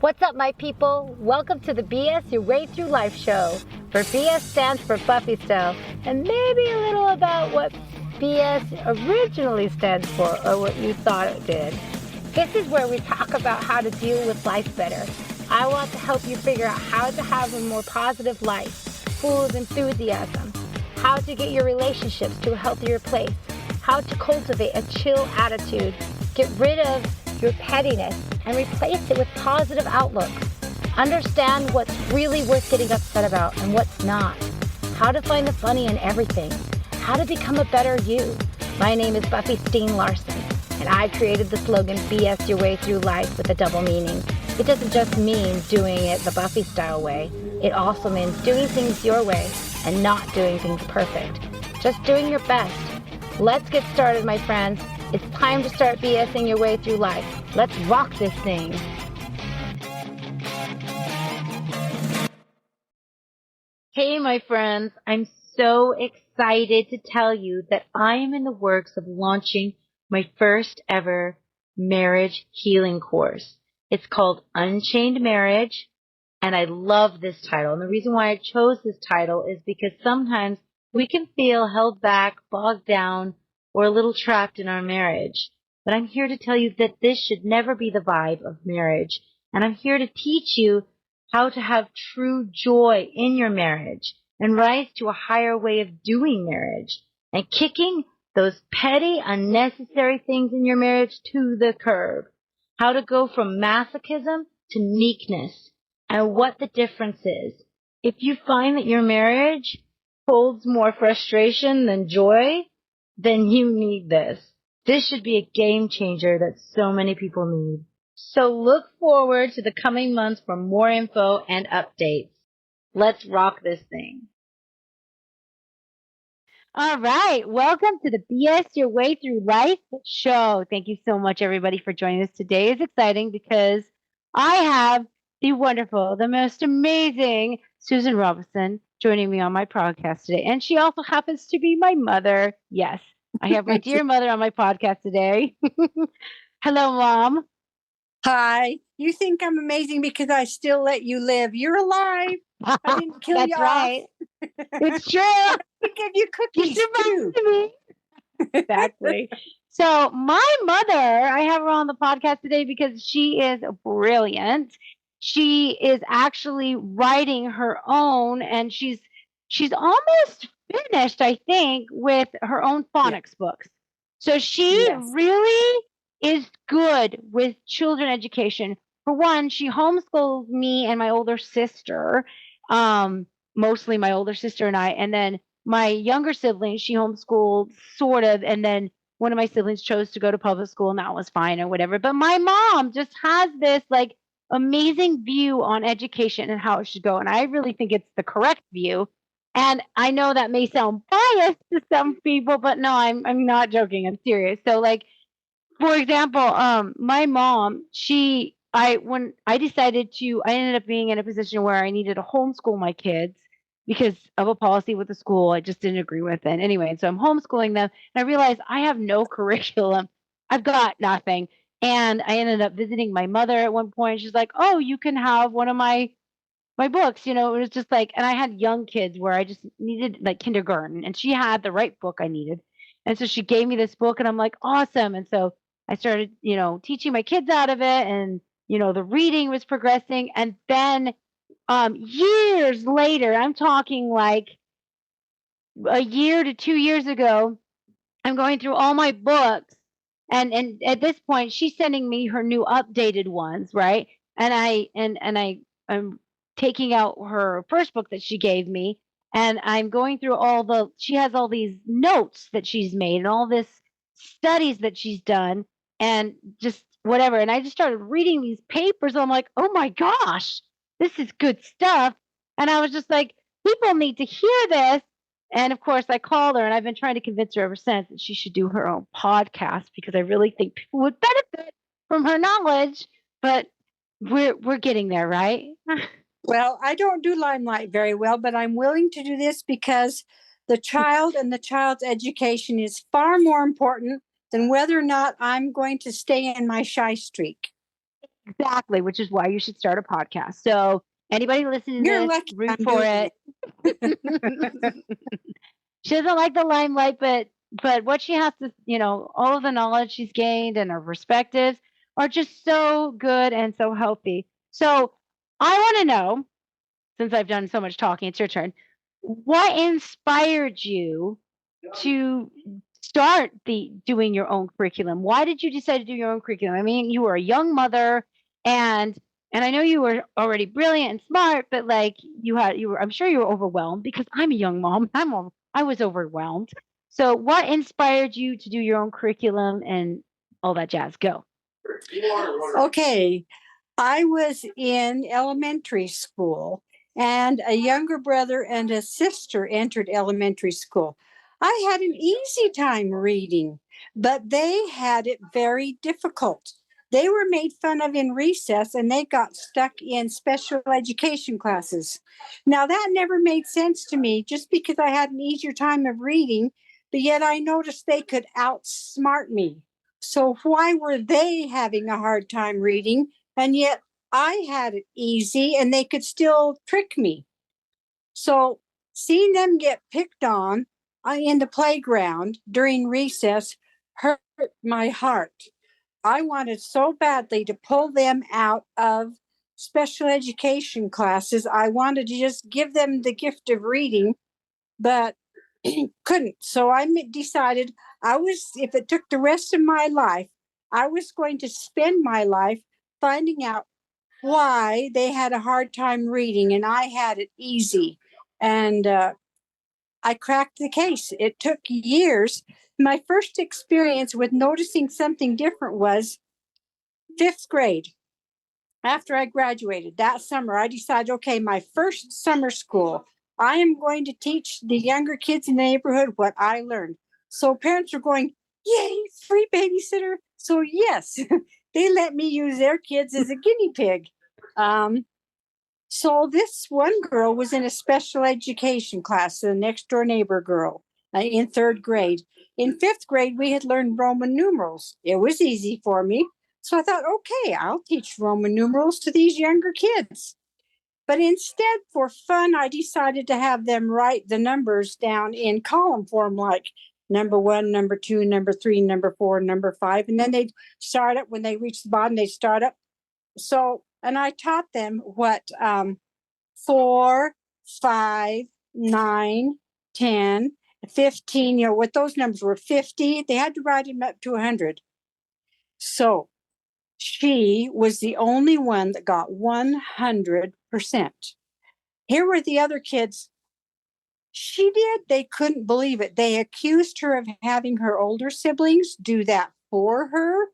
What's up, my people? Welcome to the BS Your Way Through Life show, where BS stands for Buffy-Style, and maybe a little about what BS originally stands for, or what you thought it did. This is where we talk about how to deal with life better. I want to help you figure out how to have a more positive life, full of enthusiasm, how to get your relationships to a healthier place, how to cultivate a chill attitude, get rid of your pettiness, and replace it with positive outlooks. Understand what's really worth getting upset about and what's not. How to find the funny in everything. How to become a better you. My name is Buffy-Style Larson, and I created the slogan, BS Your Way Through Life, with a double meaning. It doesn't just mean doing it the Buffy-style way. It also means doing things your way and not doing things perfect. Just doing your best. Let's get started, my friends. It's time to start BSing your way through life. Let's rock this thing. Hey, my friends. I'm so excited to tell you that I am in the works of launching my first ever marriage healing course. It's called Unchained Marriage, and I love this title. And the reason why I chose this title is because sometimes we can feel held back, bogged down, or a little trapped in our marriage. But I'm here to tell you that this should never be the vibe of marriage. And I'm here to teach you how to have true joy in your marriage and rise to a higher way of doing marriage and kicking those petty, unnecessary things in your marriage to the curb. How to go from masochism to meekness and what the difference is. If you find that your marriage holds more frustration than joy, then you need this. This should be a game changer that so many people need. So look forward to the coming months for more info and updates. Let's rock this thing. All right. Welcome to the BS Your Way Through Life show. Thank you so much, everybody, for joining us today. It's exciting because I have the wonderful, the most amazing Susan Robinson joining me on my podcast today. And she also happens to be my mother. Yes, I have my dear mother on my podcast today. Hello, Mom. Hi. You think I'm amazing because I still let you live. You're alive. I didn't kill That's you right. off. It's true. I give you cookies too. Me. Exactly. So my mother, I have her on the podcast today because she is brilliant. She is actually writing her own, and she's almost finished, I think, with her own phonics books. So she really is good with children education. For one, she homeschooled me and my older sister, mostly my older sister and I, and then my younger sibling, she homeschooled sort of, and then one of my siblings chose to go to public school, and that was fine or whatever. But my mom just has this like amazing view on education and how it should go, and I really think it's the correct view. And I know that may sound biased to some people, but no, I'm not joking. I'm serious. So like, for example, my mom, when I decided to, I ended up being in a position where I needed to homeschool my kids because of a policy with the school I just didn't agree with. And anyway, so I'm homeschooling them, and I realized I have no curriculum. I've got nothing. And I ended up visiting my mother at one point. She's like, "Oh, you can have one of my books." It was just like, and I had young kids where I just needed like kindergarten, and she had the right book I needed. And so she gave me this book, and I'm like, awesome. And so I started, teaching my kids out of it, and, the reading was progressing. And then years later, I'm talking like a year to 2 years ago, I'm going through all my books. And at this point, she's sending me her new updated ones, right? I'm taking out her first book that she gave me, and I'm going through she has all these notes that she's made and all this studies that she's done and just whatever. And I just started reading these papers. And I'm like, oh my gosh, this is good stuff. And I was just like, people need to hear this. And of course, I called her, and I've been trying to convince her ever since that she should do her own podcast because I really think people would benefit from her knowledge. But we're getting there, right? Well, I don't do limelight very well, but I'm willing to do this because the child and the child's education is far more important than whether or not I'm going to stay in my shy streak. Exactly, which is why you should start a podcast. So anybody listening to You're this, lucky root I'm for doing it. She doesn't like the limelight, but what she has to, all of the knowledge she's gained and her perspectives are just so good and so healthy. So I want to know, since I've done so much talking, it's your turn. What inspired you to start the doing your own curriculum? Why did you decide to do your own curriculum? I mean, you were a young mother, and and I know you were already brilliant and smart, but like you were, I'm sure you were overwhelmed because I'm a young mom. I was overwhelmed. So what inspired you to do your own curriculum and all that jazz? Go. Okay. I was in elementary school, and a younger brother and a sister entered elementary school. I had an easy time reading, but they had it very difficult. They were made fun of in recess and they got stuck in special education classes. Now, that never made sense to me just because I had an easier time of reading, but yet I noticed they could outsmart me. So, why were they having a hard time reading? And yet I had it easy and they could still trick me. So seeing them get picked on in the playground during recess hurt my heart. I wanted so badly to pull them out of special education classes. I wanted to just give them the gift of reading, but couldn't. So I decided if it took the rest of my life, I was going to spend my life finding out why they had a hard time reading and I had it easy. And I cracked the case. It took years. My first experience with noticing something different was fifth grade. After I graduated that summer, I decided, okay, my first summer school, I am going to teach the younger kids in the neighborhood what I learned. So parents are going, yay, free babysitter. So, yes, they let me use their kids as a guinea pig. So this one girl was in a special education class, the next door neighbor girl, in third grade. In fifth grade, we had learned Roman numerals. It was easy for me. So I thought, okay, I'll teach Roman numerals to these younger kids. But instead, for fun, I decided to have them write the numbers down in column form, like number one, number two, number three, number four, number five. And then they'd start up when they reached the bottom, they'd start up. So, and I taught them what 4, 5, 9, 10, 15, what those numbers were 50. They had to write them up to 100. So she was the only one that got 100%. Here were the other kids. She did. They couldn't believe it. They accused her of having her older siblings do that for her.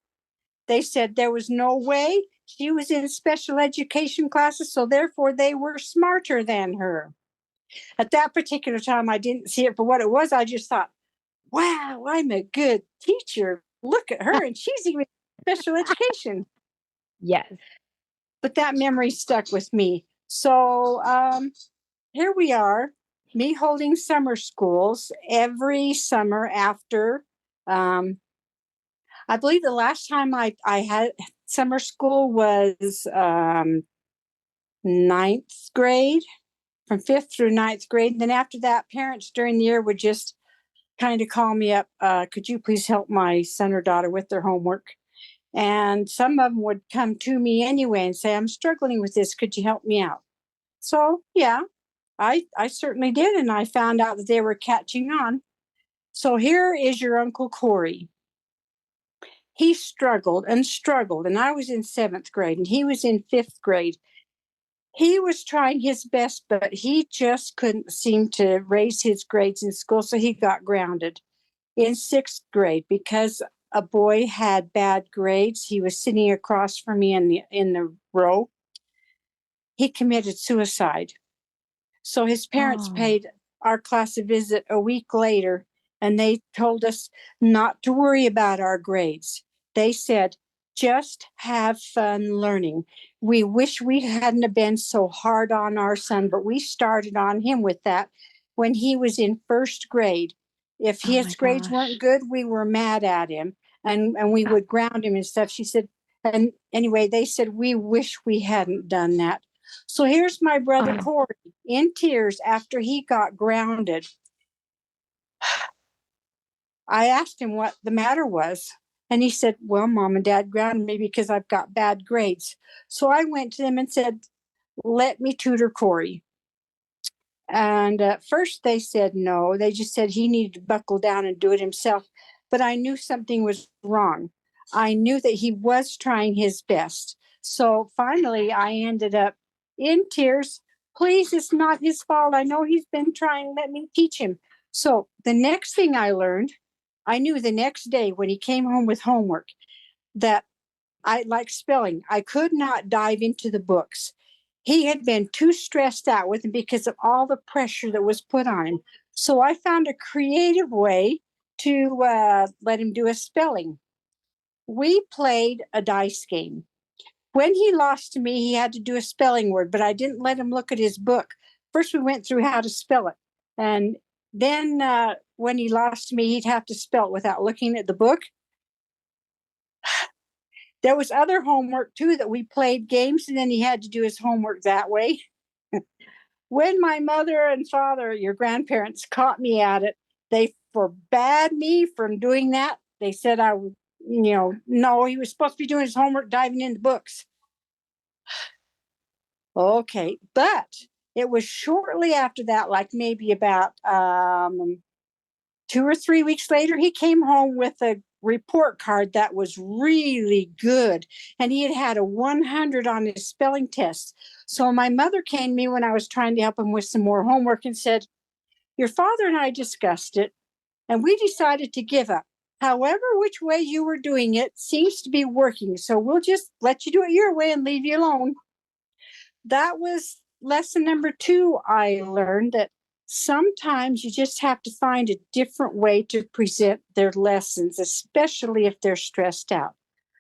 They said there was no way. She was in special education classes, so therefore they were smarter than her. At that particular time, I didn't see it for what it was. I just thought, wow, I'm a good teacher. Look at her, and she's even in special education. Yes. But that memory stuck with me. So here we are, me holding summer schools every summer after. I believe the last time I had summer school was ninth grade, from fifth through ninth grade. And then after that, parents during the year would just kind of call me up. Could you please help my son or daughter with their homework? And some of them would come to me anyway and say, I'm struggling with this. Could you help me out? So, yeah, I certainly did. And I found out that they were catching on. So here is your Uncle Corey. He struggled and struggled. And I was in seventh grade and he was in fifth grade. He was trying his best, but he just couldn't seem to raise his grades in school. So he got grounded in sixth grade because a boy had bad grades. He was sitting across from me in the row. He committed suicide. So his parents paid our class a visit a week later, and they told us not to worry about our grades. They said, just have fun learning. We wish we hadn't have been so hard on our son, but we started on him with that when he was in first grade. If his grades weren't good, we were mad at him and we would ground him and stuff. She said, And anyway, they said, we wish we hadn't done that. So here's my brother Oh, Corey in tears after he got grounded. I asked him what the matter was. And he said, well, mom and dad grounded me because I've got bad grades. So I went to them and said, let me tutor Corey. And at first they said no. They just said he needed to buckle down and do it himself. But I knew something was wrong. I knew that he was trying his best. So finally, I ended up in tears. Please, it's not his fault. I know he's been trying. Let me teach him. So the next thing I learned, I knew the next day when he came home with homework that I like spelling. I could not dive into the books. He had been too stressed out with him because of all the pressure that was put on him. So I found a creative way to let him do a spelling. We played a dice game. When he lost to me, he had to do a spelling word, but I didn't let him look at his book. First, we went through how to spell it. And then when he lost to me, he'd have to spell it without looking at the book. There was other homework too that we played games, and then he had to do his homework that way. When my mother and father, your grandparents, caught me at it, they forbade me from doing that. They said no, he was supposed to be doing his homework, diving into books. Okay, but it was shortly after that, like maybe about 2 or 3 weeks later, he came home with a report card that was really good. And he had had a 100 on his spelling test. So my mother came to me when I was trying to help him with some more homework and said, your father and I discussed it, and we decided to give up. However, which way you were doing it seems to be working. So we'll just let you do it your way and leave you alone. That was lesson number 2. I learned that sometimes you just have to find a different way to present their lessons, especially if they're stressed out.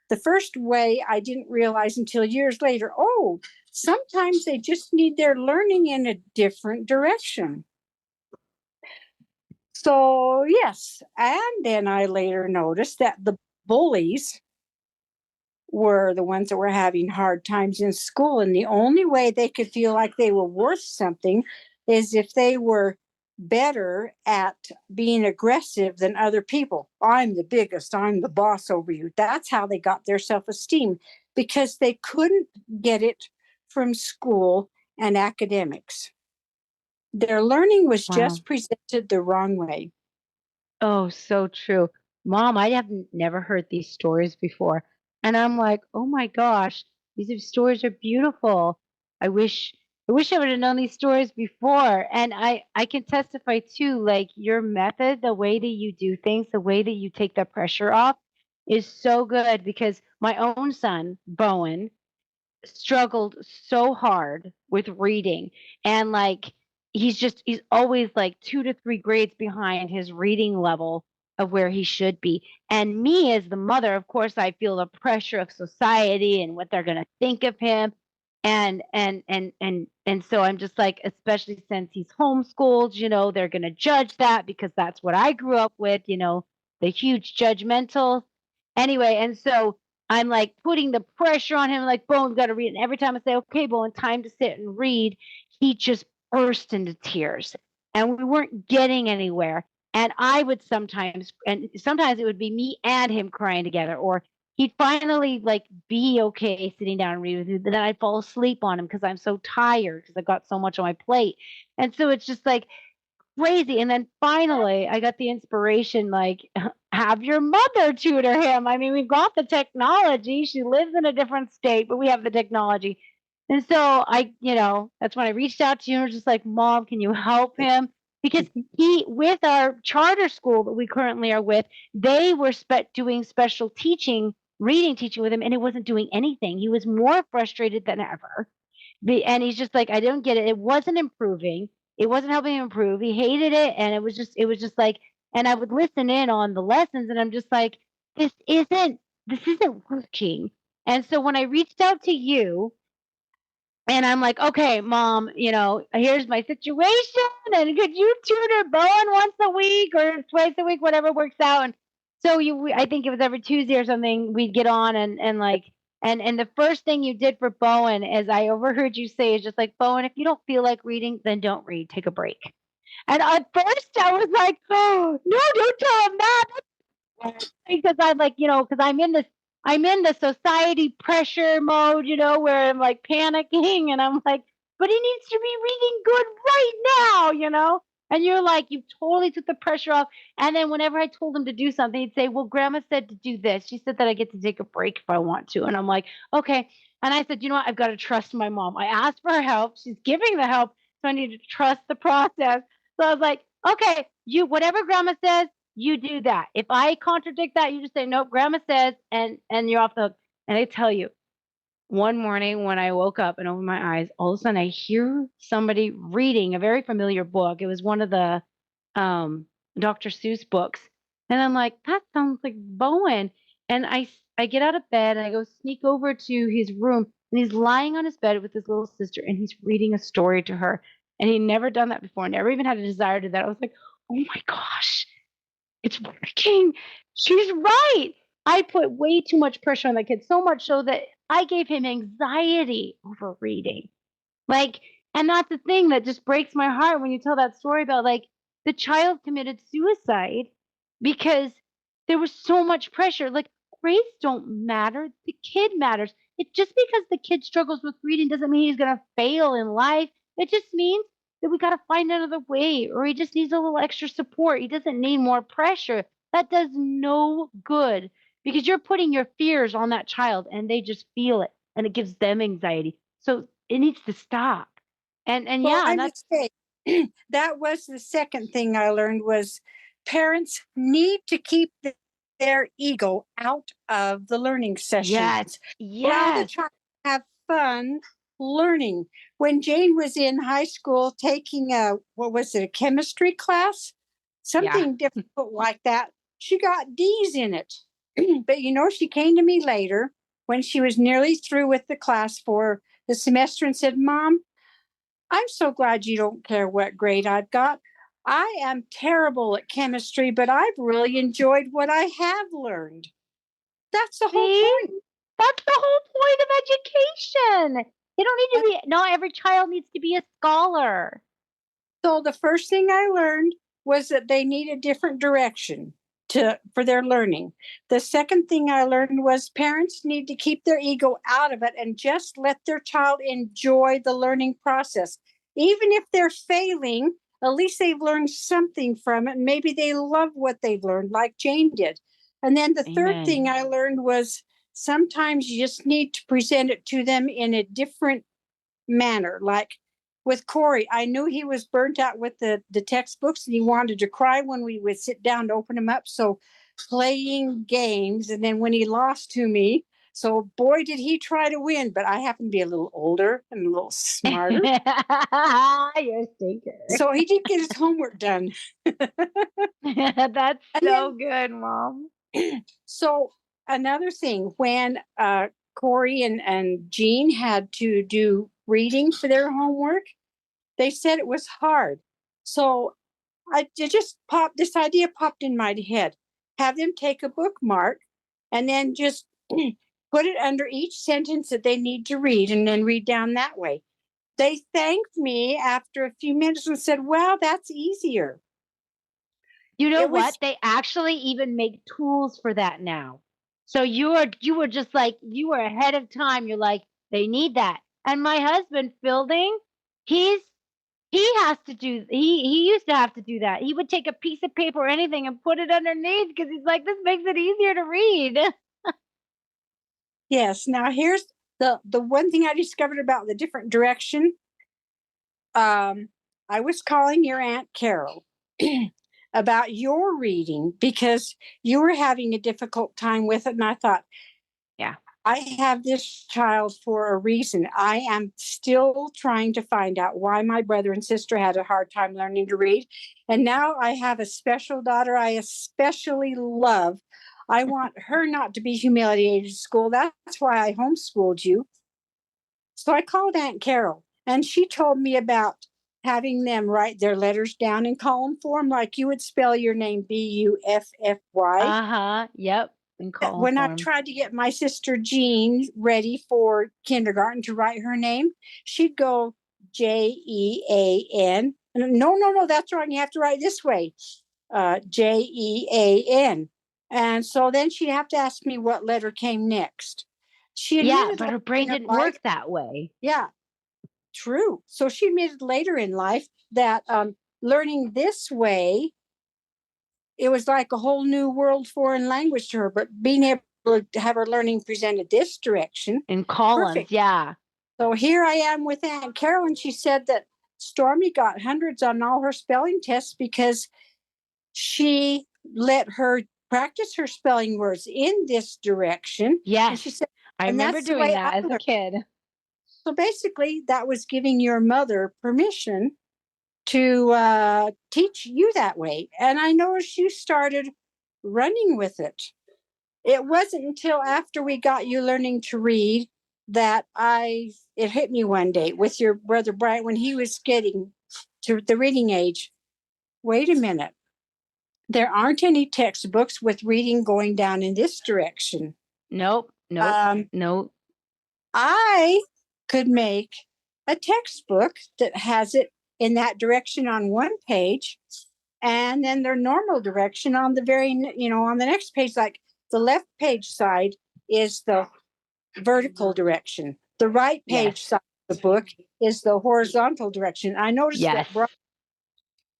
The first way I didn't realize until years later, oh, sometimes they just need their learning in a different direction. So, yes. And then I later noticed that the bullies were the ones that were having hard times in school. And the only way they could feel like they were worth something is if they were better at being aggressive than other people. I'm the biggest, I'm the boss over you. That's how they got their self-esteem, because they couldn't get it from school and academics. Their learning was wow. just presented the wrong way. Oh, so true. Mom, I have never heard these stories before. And I'm like, oh my gosh, stories are beautiful. I wish I wish I would have known these stories before. And I can testify too, like your method, the way that you do things, the way that you take the pressure off is so good because my own son, Bowen, struggled so hard with reading and like he's always like 2 to 3 grades behind his reading level of where he should be. And me as the mother, of course, I feel the pressure of society and what they're going to think of him. And so I'm just like, especially since he's homeschooled, they're going to judge that because that's what I grew up with, the huge judgmental. Anyway, and so I'm like putting the pressure on him, like, Bowen, got to read. And every time I say, okay, Bowen, time to sit and read, he just burst into tears. And we weren't getting anywhere. And I would sometimes it would be me and him crying together, or he'd finally like be okay sitting down and read with me, but then I'd fall asleep on him because I'm so tired because I've got so much on my plate. And so it's just like crazy. And then finally, I got the inspiration like, have your mother tutor him. I mean, we've got the technology. She lives in a different state, but we have the technology. And so that's when I reached out to you and was just like, Mom, can you help him? Because with our charter school that we currently are with, they were doing special teaching, reading teaching with him, and it wasn't doing anything. He was more frustrated than ever. And he's just like, I don't get it. It wasn't improving. It wasn't helping him improve. He hated it. And it was just like, and I would listen in on the lessons and I'm just like, this isn't working. And so when I reached out to you and I'm like, okay, Mom, here's my situation. And could you tutor Bowen once a week or twice a week, whatever works out? And so I think it was every Tuesday or something, we'd get on and like And the first thing you did for Bowen, as I overheard you say, is just like, Bowen, if you don't feel like reading, then don't read. Take a break. And at first I was like, oh no, don't tell him that. Because I'm like, because I'm in the society pressure mode, where I'm like panicking and I'm like, but he needs to be reading good right now. And you're like, you totally took the pressure off. And then whenever I told him to do something, he'd say, well, grandma said to do this. She said that I get to take a break if I want to. And I'm like, okay. And I said, you know what? I've got to trust my mom. I asked for her help. She's giving the help. So I need to trust the process. So I was like, okay, whatever grandma says, you do that. If I contradict that, you just say, nope, grandma says, and you're off the hook. And I tell you, one morning when I woke up and opened my eyes, all of a sudden I hear somebody reading a very familiar book. It was one of the um, Dr. Seuss books. And I'm like, that sounds like Bowen. And I get out of bed and I go sneak over to his room and he's lying on his bed with his little sister and he's reading a story to her. And he'd never done that before, never even had a desire to do that. I was like, oh my gosh, it's working. She's right. I put way too much pressure on the kid, so much so that I gave him anxiety over reading. Like, and that's the thing that just breaks my heart when you tell that story about like the child committed suicide because there was so much pressure. Like, grades don't matter, the kid matters. It just because the kid struggles with reading doesn't mean he's going to fail in life. It just means that we got to find another way, or he just needs a little extra support. He doesn't need more pressure. That does no good because you're putting your fears on that child and they just feel it and it gives them anxiety. So it needs to stop. And Well, yeah, I and that's must say, that was the second thing I learned was parents need to keep their ego out of the learning yes, sessions. Allow the yes, child to have fun learning. When Jane was in high school taking what was it, a chemistry class? yeah. Something difficult like that, she got D's in it. But she came to me later when she was nearly through with the class for the semester and said, Mom, I'm so glad you don't care what grade I've got. I am terrible at chemistry, but I've really enjoyed what I have learned. That's the whole See, point. that's the whole point of education. You don't need to be. Not every child needs to be a scholar. So the first thing I learned was that they need a different direction for their learning. The second thing I learned was parents need to keep their ego out of it and just let their child enjoy the learning process. Even if they're failing, at least they've learned something from it. And maybe they love what they've learned, like Jane did. And then the third Amen. thing I learned was sometimes you just need to present it to them in a different manner. Like with Corey, I knew he was burnt out with the textbooks and he wanted to cry when we would sit down to open them up. So playing games, and then when he lost to me, so boy did he try to win, but I happen to be a little older and a little smarter. You're a stinker. So he did get his homework done. That's And so good, Mom. so another thing, when Corey and Jean had to do reading for their homework, they said it was hard. So this idea popped in my head. Have them take a bookmark and then just put it under each sentence that they need to read and then read down that way. They thanked me after a few minutes and said, wow, that's easier. You know It what? was, They actually even make tools for that now. So you were just like you were ahead of time. You're like, they need that. And my husband, Fielding, he's he has to do he used to have to do that. He would take a piece of paper or anything and put it underneath because he's like, this makes it easier to read. yes. Now here's the one thing I discovered about the different direction. I was calling your Aunt Carol about your reading because you were having a difficult time with it. And I thought, Yeah. I have this child for a reason. I am still trying to find out why my brother and sister had a hard time learning to read. And now I have a special daughter I especially love. I want her not to be humiliated at school. That's why I homeschooled you. So I called Aunt Carol and she told me about having them write their letters down in column form, like you would spell your name Buffy. Uh-huh. Yep. in column When I form. tried to get my sister Jean ready for kindergarten to write her name, she'd go Jean. No, no, no, that's wrong. You have to write this way, Jean. And so then she'd have to ask me what letter came next. She Yeah, admitted but later her brain in her didn't life, work that way. yeah, true. So she admitted later in life that learning this way, it was like a whole new world foreign language to her, but being able to have her learning presented this direction, In columns, perfect. yeah. So here I am with Aunt Carol, and she said that Stormy got hundreds on all her spelling tests because she let her practice her spelling words in this direction. And Yes. she said, I and remember that's the doing way I that as a learned. kid. So basically, that was giving your mother permission to teach you that way. And I noticed you started running with it. It wasn't until after we got you learning to read that it hit me one day with your brother Brian when he was getting to the reading age. Wait a minute. There aren't any textbooks with reading going down in this direction. Nope. Nope. Um, Nope. I could make a textbook that has it in that direction on one page and then their normal direction on the on the next page. Like the left page side is the vertical direction, the right Yes. page side of the book is the horizontal direction. I noticed Yes. that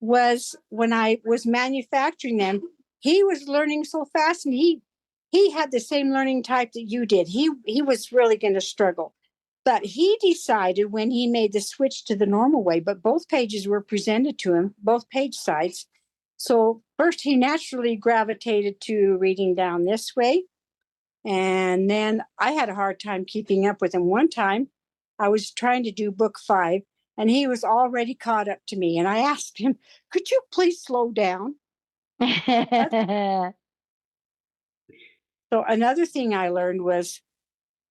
was when I was manufacturing them, he was learning so fast, and he had the same learning type that you did. He was really going to struggle. But he decided when he made the switch to the normal way, but both pages were presented to him, both page sides. So first he naturally gravitated to reading down this way. And then I had a hard time keeping up with him. One time I was trying to do book 5 and he was already caught up to me. And I asked him, could you please slow down? So another thing I learned was,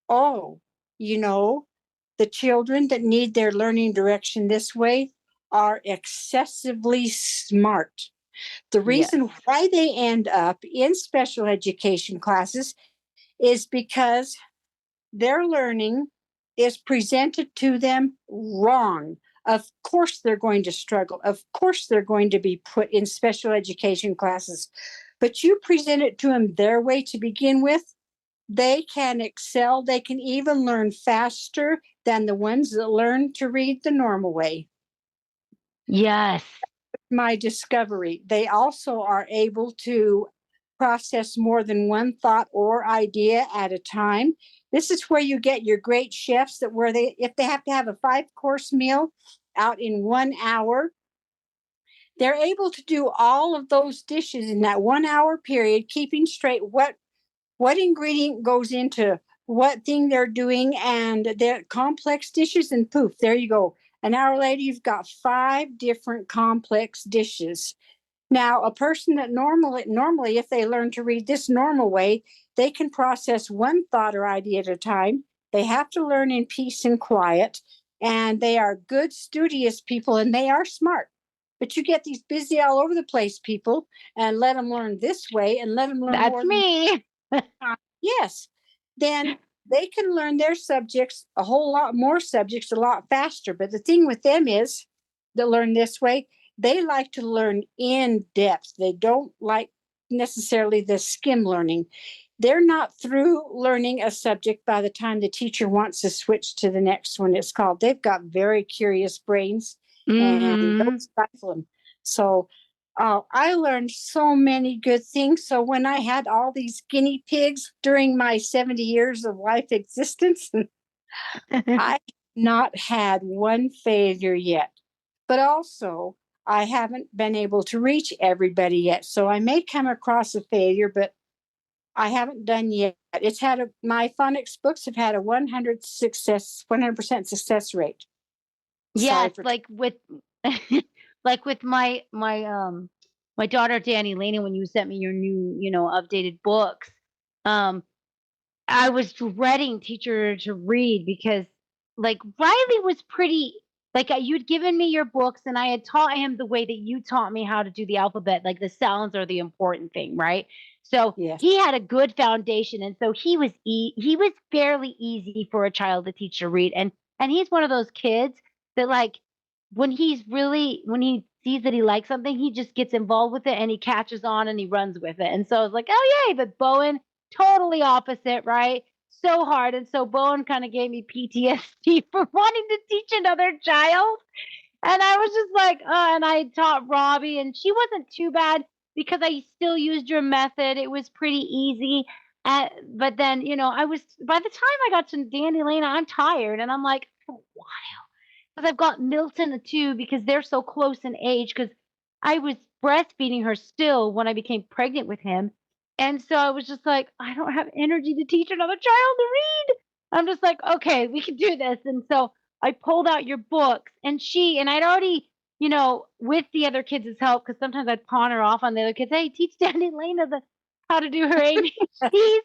oh, you know, the children that need their learning direction this way are excessively smart. The reason Yes. why they end up in special education classes is because their learning is presented to them wrong. Of course, they're going to struggle. Of course, they're going to be put in special education classes. But you present it to them their way to begin with, they can excel. They can even learn faster than the ones that learn to read the normal way. Yes. My discovery. They also are able to process more than one thought or idea at a time. This is where you get your great chefs that where they if they have to have a 5-course meal out in 1 hour, they're able to do all of those dishes in that 1 hour period, keeping straight what ingredient goes into what thing they're doing, and they're complex dishes, and poof, there you go. An hour later, you've got 5 different complex dishes. Now, a person that normally, if they learn to read this normal way, they can process one thought or idea at a time. They have to learn in peace and quiet, and they are good, studious people, and they are smart. But you get these busy all over the place people, and let them learn this way, and let them learn That's more than me. yes, then they can learn their subjects a whole lot more subjects a lot faster. But the thing with them is that learn this way, they like to learn in depth. They don't like necessarily the skim learning. They're not through learning a subject by the time the teacher wants to switch to the next one. It's called, they've got very curious brains and don't stifle them. So I learned so many good things. So when I had all these guinea pigs during my 70 years of life existence, I not had one failure yet. But also, I haven't been able to reach everybody yet. So I may come across a failure, but I haven't done yet. It's had my phonics books have had a 100% success rate. Sorry Yes, for like with like with my daughter Danny Laney, when you sent me your new, updated books, um, I was dreading teacher to read because like Riley was pretty like you'd given me your books and I had taught him the way that you taught me how to do the alphabet, like the sounds are the important thing, right? So Yes. he had a good foundation, and so he was fairly easy for a child to teach to read. And he's one of those kids that like when he sees that he likes something, he just gets involved with it and he catches on and he runs with it. And so it's like, oh yay! But Bowen, totally opposite, right? So hard. And so Bowen kind of gave me PTSD for wanting to teach another child. And I was just like, and I taught Robbie, and she wasn't too bad because I still used your method. It was pretty easy. But then, I was, by the time I got to Dandy Lane, I'm tired. And I'm like, for a while. Because I've got Milton too, because they're so close in age. Because I was breastfeeding her still when I became pregnant with him. And so I was just like, I don't have energy to teach another child to read. I'm just like, okay, we can do this. And so I pulled out your books, and I'd already, with the other kids' help, because sometimes I'd pawn her off on the other kids. Hey, teach Danny Lena how to do her ABCs.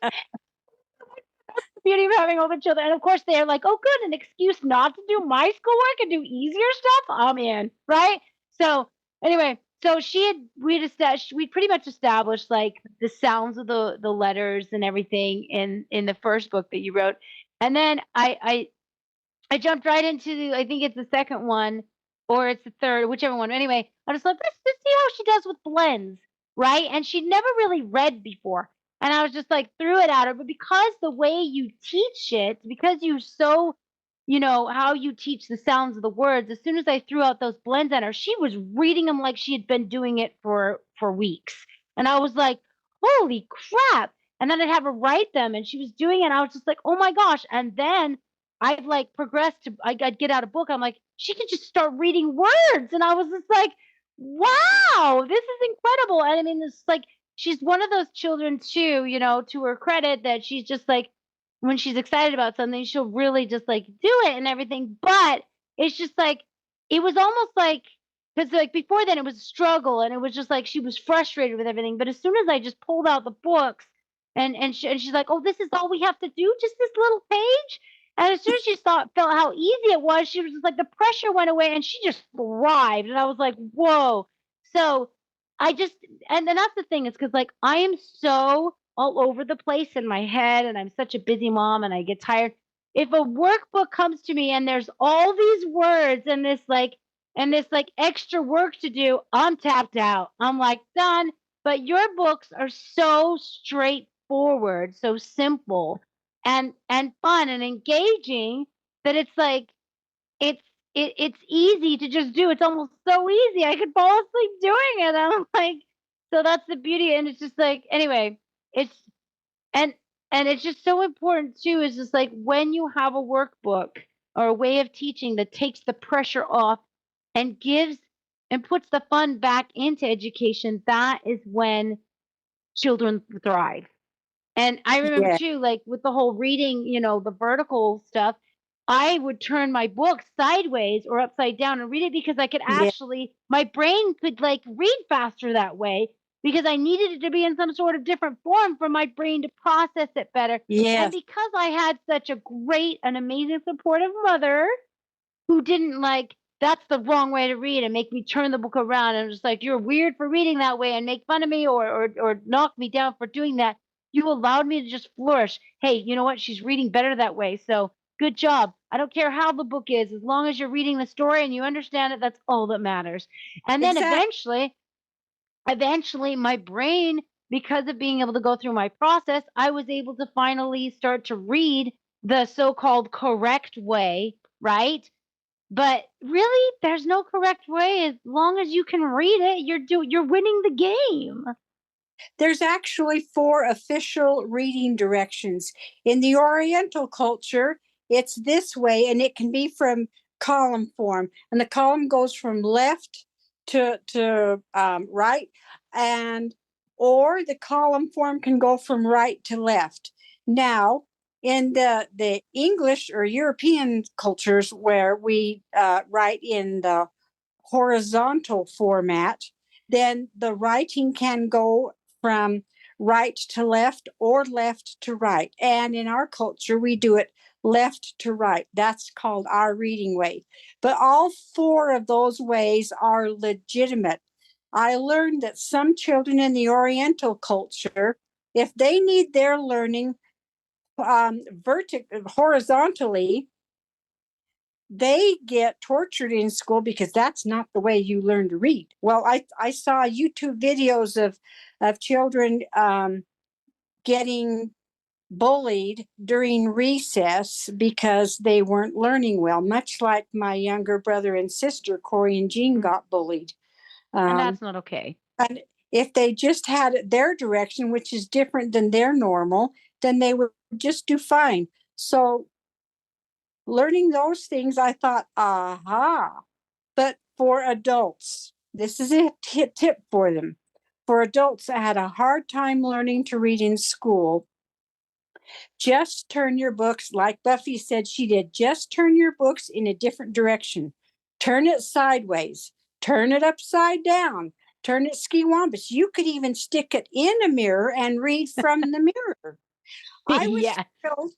Beauty of having older children. And of course, they're like, oh, good, an excuse not to do my schoolwork and do easier stuff. I'm in, right? So anyway, so we'd pretty much established like the sounds of the letters and everything in the first book that you wrote. And then I jumped right into I think it's the second one or it's the third, whichever one. Anyway, I was like, let's see how she does with blends, right? And she'd never really read before. And I was just like, threw it at her. But because the way you teach it, because how you teach the sounds of the words, as soon as I threw out those blends at her, she was reading them like she had been doing it for weeks. And I was like, holy crap. And then I'd have her write them and she was doing it. And I was just like, oh my gosh. And then I've like progressed to I'd get out a book. I'm like, she could just start reading words. And I was just like, wow, this is incredible. And I mean, it's like she's one of those children too, to her credit, that she's just like when she's excited about something, she'll really just like do it and everything. But it's just like it was almost like because like before then it was a struggle and it was just like she was frustrated with everything. But as soon as I just pulled out the books and she's like, oh, this is all we have to do, just this little page. And as soon as she felt how easy it was, she was just like the pressure went away and she just thrived. And I was like, whoa. So I just and that's the thing is because like I am so all over the place in my head and I'm such a busy mom and I get tired. If a workbook comes to me and there's all these words and this like extra work to do, I'm tapped out. I'm like done. But your books are so straightforward, so simple and fun and engaging that it's like it's it's easy to just do. It's almost so easy. I could fall asleep doing it. I'm like, so that's the beauty. And it's just like, anyway, it's and and it's just so important too, is just like when you have a workbook or a way of teaching that takes the pressure off and gives and puts the fun back into education, that is when children thrive. And I remember Yeah. too, like with the whole reading, the vertical stuff, I would turn my book sideways or upside down and read it because I could Yeah. actually, my brain could like read faster that way because I needed it to be in some sort of different form for my brain to process it better. And Yes. because I had such a great and amazing supportive mother who didn't like that's the wrong way to read and make me turn the book around and just like you're weird for reading that way and make fun of me or knock me down for doing that. You allowed me to just flourish. Hey, you know what? She's reading better that way. So good job. I don't care how the book is, as long as you're reading the story and you understand it, that's all that matters. And then Exactly. eventually my brain, because of being able to go through my process, I was able to finally start to read the so-called correct way, right? But really, there's no correct way. As long as you can read it, you're winning the game. There's actually four official reading directions. In the Oriental culture, it's this way, and it can be from column form. And the column goes from left to right, and or the column form can go from right to left. Now, in the English or European cultures where we write in the horizontal format, then the writing can go from right to left or left to right. And in our culture, we do it left to right. That's called our reading way. But all four of those ways are legitimate. I learned that some children in the Oriental culture If they need their learning horizontally, they get tortured in school because that's not the way you learn to read. Well, I saw YouTube videos of children getting bullied during recess because they weren't learning well, much like my younger brother and sister, Corey and Jean, got bullied. And that's not okay. And if they just had it their direction, which is different than their normal, then they would just do fine. So learning those things, I thought, aha. But for adults, this is a tip for them. For adults that had a hard time learning to read in school, just turn your books, like Buffy said she did, just turn your books in a different direction. Turn it sideways, turn it upside down, turn it skiwampus. You could even stick it in a mirror and read from the mirror. I was Yeah. thrilled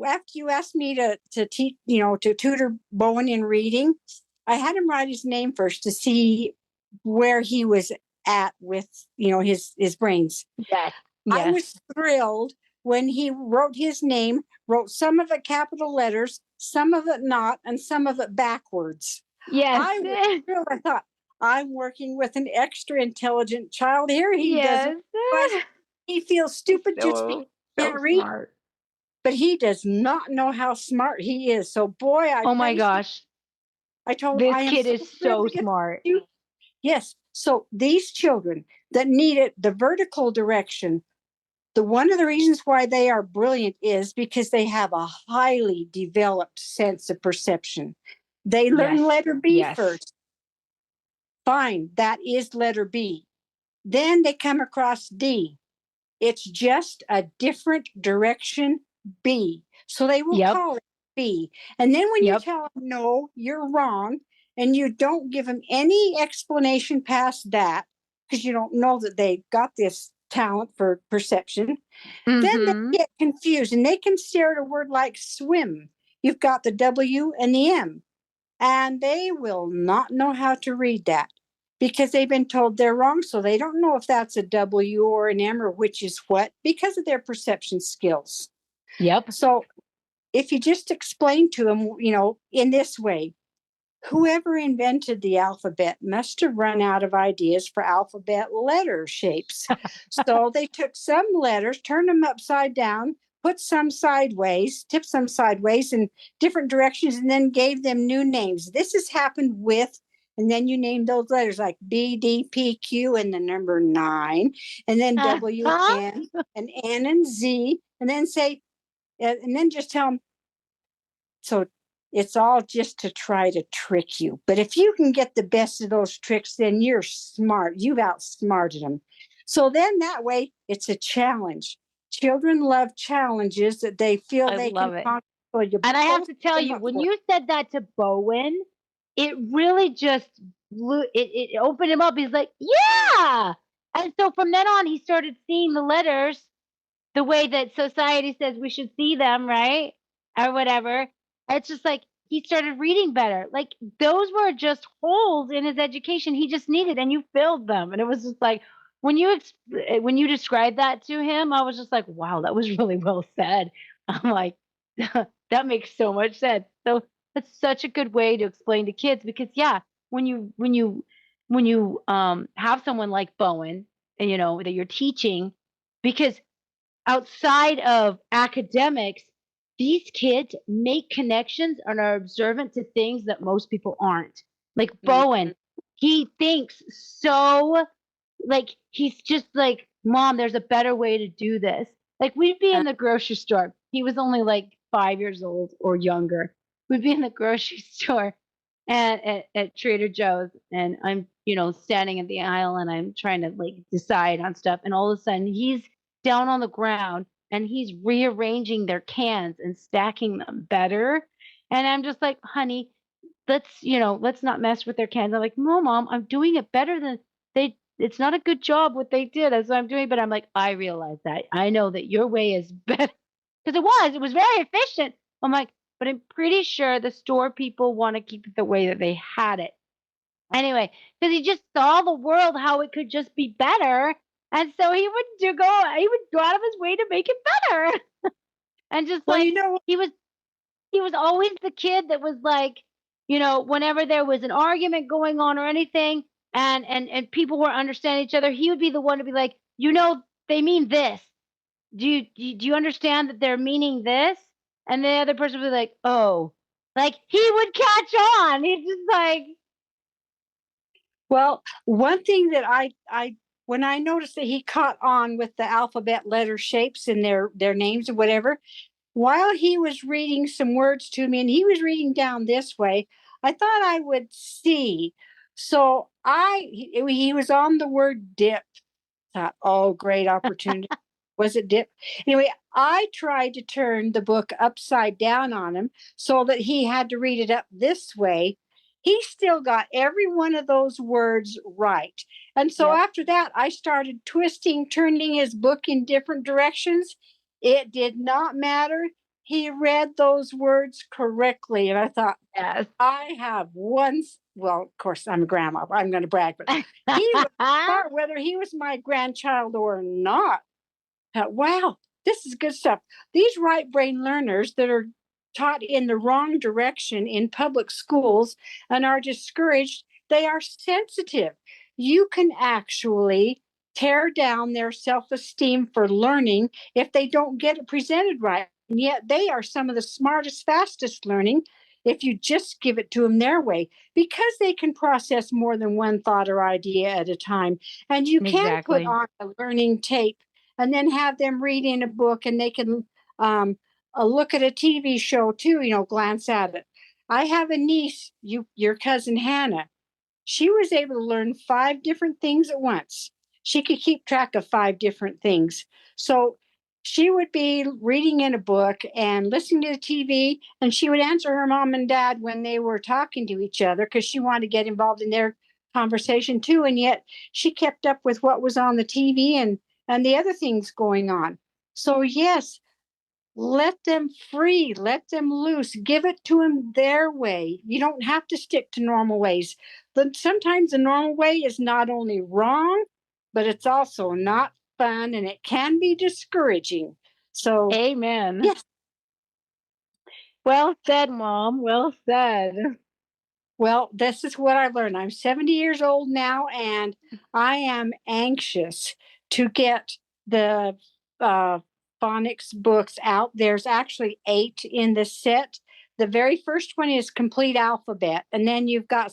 after you asked me to teach, to tutor Bowen in reading. I had him write his name first to see where he was at with, his brains. Yes. I Yes. was thrilled when he wrote his name, wrote some of it capital letters, some of it not, and some of it backwards. Yes. I was thrilled. I thought, I'm working with an extra intelligent child here. He Yes. doesn't, he feels stupid just because he can't read, smart. but he does not know how smart he is. So, boy, I Oh my praise him. gosh. I told him, This I am kid so is thrilled so to get smart. you. Yes. So these children that needed the vertical direction, one of the reasons why they are brilliant is because they have a highly developed sense of perception. They learn Yes. letter B Yes. first. Fine, that is letter B. Then they come across D. It's just a different direction B. So they will Yep. call it B. And then when you Yep. tell them, no, you're wrong, and you don't give them any explanation past that, because you don't know that they got this talent for perception, then they Mm-hmm. get confused and they can stare at a word like swim. You've got the W and the M, and they will not know how to read that because they've been told they're wrong. So they don't know if that's a W or an M or which is what because of their perception skills. Yep. So if you just explain to them, in this way, whoever invented the alphabet must have run out of ideas for alphabet letter shapes. So they took some letters, turned them upside down, put some sideways, tipped some sideways in different directions, and then gave them new names. This has happened with, and then you name those letters like B, D, P, Q, and the number 9, and then W, N, and N and Z, and then say, and then just tell them, so it's all just to try to trick you. But if you can get the best of those tricks, then you're smart. You've outsmarted them. So then that way, it's a challenge. Children love challenges that they feel I they love can it. conquer. So you And I have both to tell them you, up when for it. you said that to Bowen, it really just blew it opened him up. He's like, yeah. And so from then on, he started seeing the letters the way that society says we should see them, right? Or whatever. It's just like he started reading better. Like those were just holes in his education he just needed, and you filled them. And it was just like when you described that to him, I was just like, wow, that was really well said. I'm like, that makes so much sense. So that's such a good way to explain to kids because yeah, when you have someone like Bowen, and that you're teaching, because outside of academics, these kids make connections and are observant to things that most people aren't. Like Bowen, he thinks so, like he's just like, Mom, there's a better way to do this. Like we'd be in the grocery store. He was only like 5 years old or younger. We'd be in the grocery store and at Trader Joe's, and I'm, standing in the aisle and I'm trying to like decide on stuff, and all of a sudden he's down on the ground and he's rearranging their cans and stacking them better. And I'm just like, honey, let's not mess with their cans. I'm like, no, Mom, I'm doing it better than they. It's not a good job what they did. That's what I'm doing. But I'm like, I realize that. I know that your way is better because it was very efficient. I'm like, but I'm pretty sure the store people want to keep it the way that they had it. Anyway, because he just saw the world how it could just be better. And so he would go out of his way to make it better. And just Well, like you know, he was he was always the kid that was like, whenever there was an argument going on or anything, and people weren't understanding each other, he would be the one to be like, they mean this. Do you understand that they're meaning this? And the other person would be like, oh, like he would catch on. He's just like, well, one thing that I when I noticed that he caught on with the alphabet letter shapes in their names or whatever, while he was reading some words to me, and he was reading down this way, I thought I would see. So he was on the word dip. Thought, oh, great opportunity. Was it dip? Anyway, I tried to turn the book upside down on him so that he had to read it up this way. He still got every one of those words right. And so yep, after that, I started twisting, turning his book in different directions. It did not matter. He read those words correctly. And I thought, yes. I have one. Well, of course, I'm a grandma. I'm going to brag, but he was smart, whether he was my grandchild or not. Wow, this is good stuff. These right brain learners that are taught in the wrong direction in public schools and are discouraged, they are sensitive. You can actually tear down their self esteem for learning if they don't get it presented right. And yet they are some of the smartest, fastest learning if you just give it to them their way because they can process more than one thought or idea at a time. And you can put Exactly. on a learning tape and then have them read in a book and they can look at a TV show too, glance at it. I have a niece, your cousin Hannah. She was able to learn 5 different things at once. She could keep track of 5 different things. So she would be reading in a book and listening to the TV, and she would answer her mom and dad when they were talking to each other because she wanted to get involved in their conversation too. And yet she kept up with what was on the TV and the other things going on. So yes, let them free, let them loose, give it to them their way. You don't have to stick to normal ways. But sometimes the normal way is not only wrong, but it's also not fun and it can be discouraging. So, Amen. yes, Well said, Mom. Well said. well, this is what I've learned. I'm 70 years old now, and I am anxious to get the uh, phonics books out. There's actually 8 in the set. The very first one is complete alphabet, and then you've got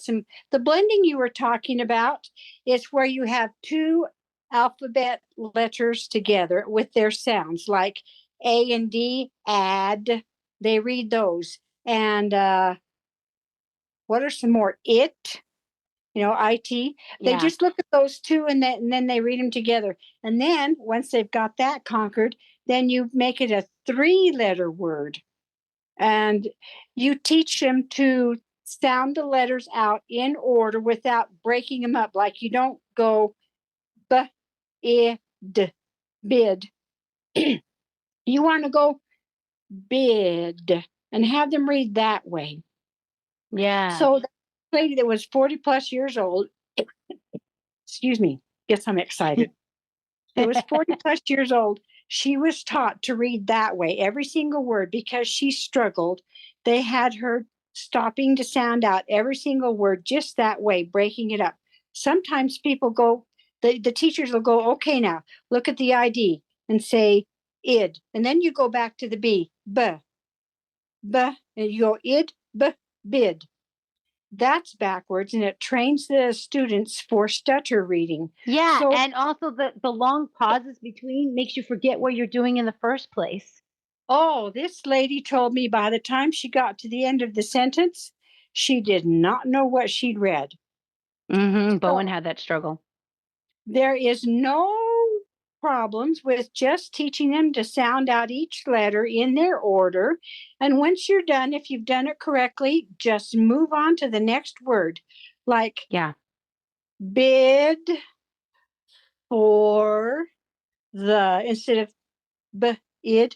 the blending you were talking about is where you have 2 alphabet letters together with their sounds, like A and D, add. They read those. And what are some more? IT. They Yeah. just look at those 2 and then they read them together. And then once they've got that conquered, then you make it a 3-letter word. And you teach them to sound the letters out in order without breaking them up. Like you don't go b, I, d, bid. You want to go bid and have them read that way. Yes. So that lady that was 40 plus years old, excuse me, guess I'm excited. That was 40 plus years old. She was taught to read that way, every single word, because she struggled. They had her stopping to sound out every single word just that way, breaking it up. Sometimes people go, the teachers will go, okay, now look at the ID and say id. And then you go back to the b, and you go id, bid. That's backwards and it trains the students for stutter reading. Yeah, So, and also the long pauses between makes you forget what you're doing in the first place. oh, this lady told me by the time she got to the end of the sentence, she did not know what she'd read. So Bowen had that struggle. there is no problems with just teaching them to sound out each letter in their order. And once you're done, if you've done it correctly, just move on to the next word. Like Yeah. bid for instead of bid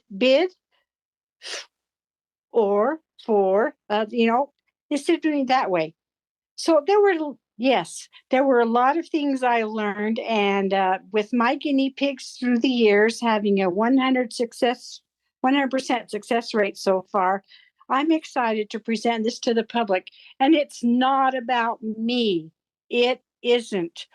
or for, instead of doing it that way. So there were Yes, there were a lot of things I learned, and with my guinea pigs through the years having a 100% success rate so far, I'm excited to present this to the public. And it's not about me. It isn't.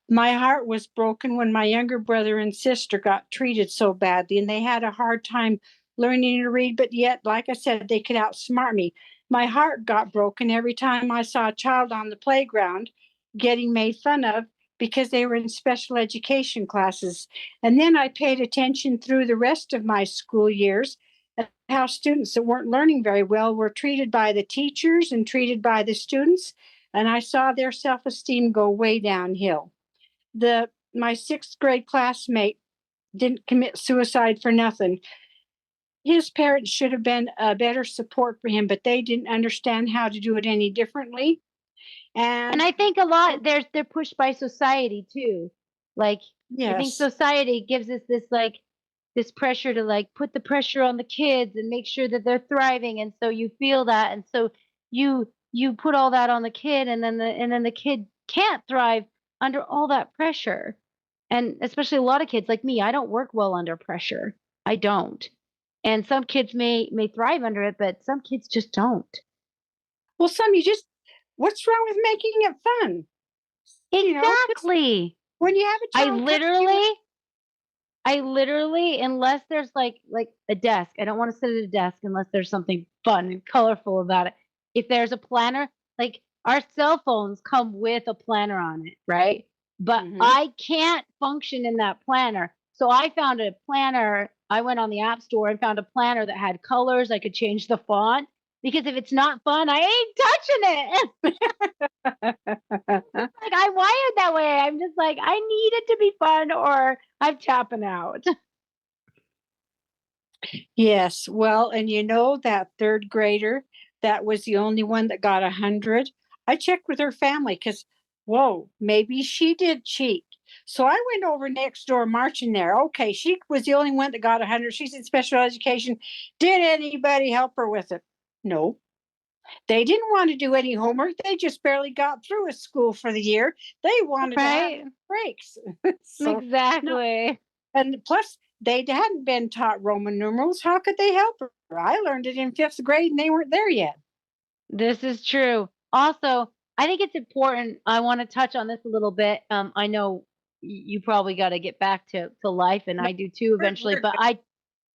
My heart was broken when my younger brother and sister got treated so badly, and they had a hard time learning to read, but yet, like I said, they could outsmart me. My heart got broken every time I saw a child on the playground getting made fun of because they were in special education classes. And then I paid attention through the rest of my school years at how students that weren't learning very well were treated by the teachers and treated by the students. And I saw their self esteem go way downhill. My sixth grade classmate didn't commit suicide for nothing. His parents should have been a better support for him, but they didn't understand how to do it any differently. And And I think a lot they're pushed by society too. Like I think yes, society gives us this like this pressure to like put the pressure on the kids and make sure that they're thriving, and so you feel that, and so you put all that on the kid, and then the kid can't thrive under all that pressure. And especially a lot of kids like me, I don't work well under pressure. I don't. And some kids may thrive under it, but some kids just don't. well, what's wrong with making it fun? Just Exactly. when you have a I child come to you, literally I literally, unless there's like a desk, I don't want to sit at a desk unless there's something fun and colorful about it. If there's a planner, like our cell phones come with a planner on it, right? But mhm. I can't function in that planner. So I found a planner. I went on the app store and found a planner that had colors. I could change the font because if it's not fun, I ain't touching it. Like I wired that way. I'm just like, I need it to be fun or I'm tapping out. Yes, well, and that third grader that was the only one that got 100. I checked with her family because, whoa, maybe she did cheat. So I went over next door marching there. Okay, she was the only one that got 100. She's in special education. Did anybody help her with it? No. They didn't want to do any homework. They just barely got through with school for the year. They wanted to have Right? breaks. So, no. Exactly. And plus, they hadn't been taught Roman numerals. How could they help her? I learned it in fifth grade and they weren't there yet. This is true. Also, I think it's important. I want to touch on this a little bit. I know you probably got to get back to life, and No, I do too eventually. we're But I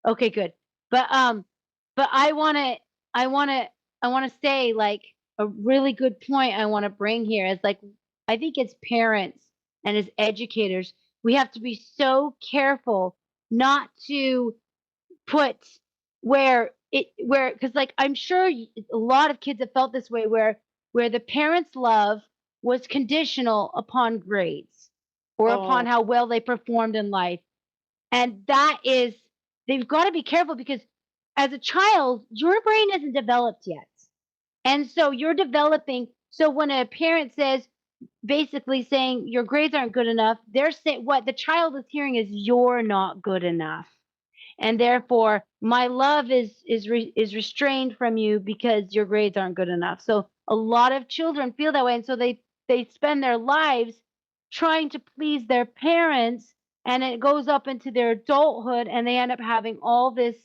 okay, good. But but I want to, I want to say like a really good point. I want to bring here is like I think as parents and as educators, we have to be so careful not to put where because like I'm sure a lot of kids have felt this way where the parents' love was conditional upon grades or upon Oh, how well they performed in life, and that is they've got to be careful because as a child your brain isn't developed yet, and so you're developing. So when a parent says basically saying your grades aren't good enough, they're saying what the child is hearing is you're not good enough, and therefore my love is restrained from you because your grades aren't good enough. So a lot of children feel that way, and so they spend their lives trying to please their parents, and it goes up into their adulthood and they end up having all this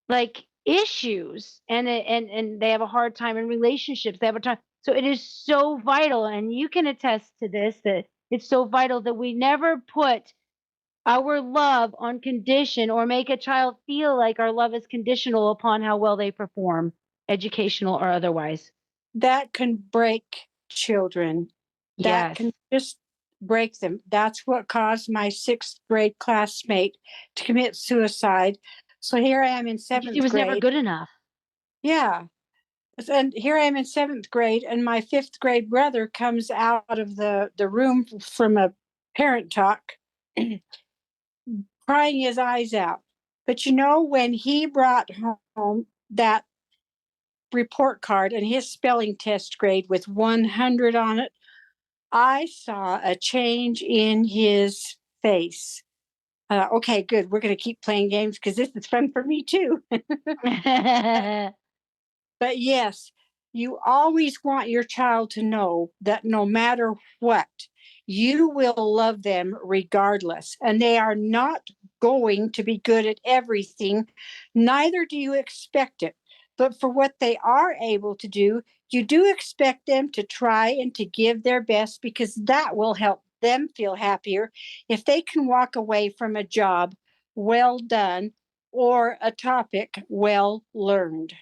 like issues, and they have a hard time in relationships. They have a time. So it is so vital, and you can attest to this, that it's so vital that we never put our love on condition or make a child feel like our love is conditional upon how well they perform, educational or otherwise. that can break children. That Yes. can just break them. That's what caused my sixth grade classmate to commit suicide. So here I am in Because he seventh was never grade. good enough. Yeah. And here I am in seventh grade, and my fifth grade brother comes out of the room from a parent talk crying his eyes out. But when he brought home that report card and his spelling test grade with 100 on it, I saw a change in his face. Okay, good. We're going to keep playing games because this is fun for me too. But yes, You always want your child to know that no matter what, you will love them regardless. And they are not going to be good at everything. Neither do you expect it. But for what they are able to do, you do expect them to try and to give their best, because that will help them feel happier if they can walk away from a job well done or a topic well learned.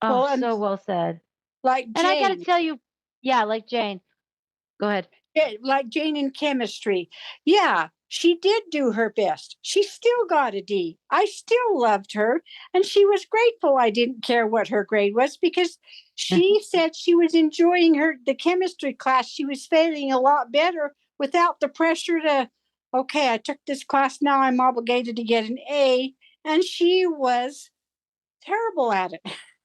Oh, Well, and so well said. like And I got to Jane, tell you, yeah, like Jane. Go ahead. like Jane in chemistry. Yeah, she did do her best. She still got a D. I still loved her, and she was grateful I didn't care what her grade was, because she said she was enjoying the chemistry class. She was failing a lot better without the pressure to, okay, I took this class, now I'm obligated to get an A. And she was terrible at it.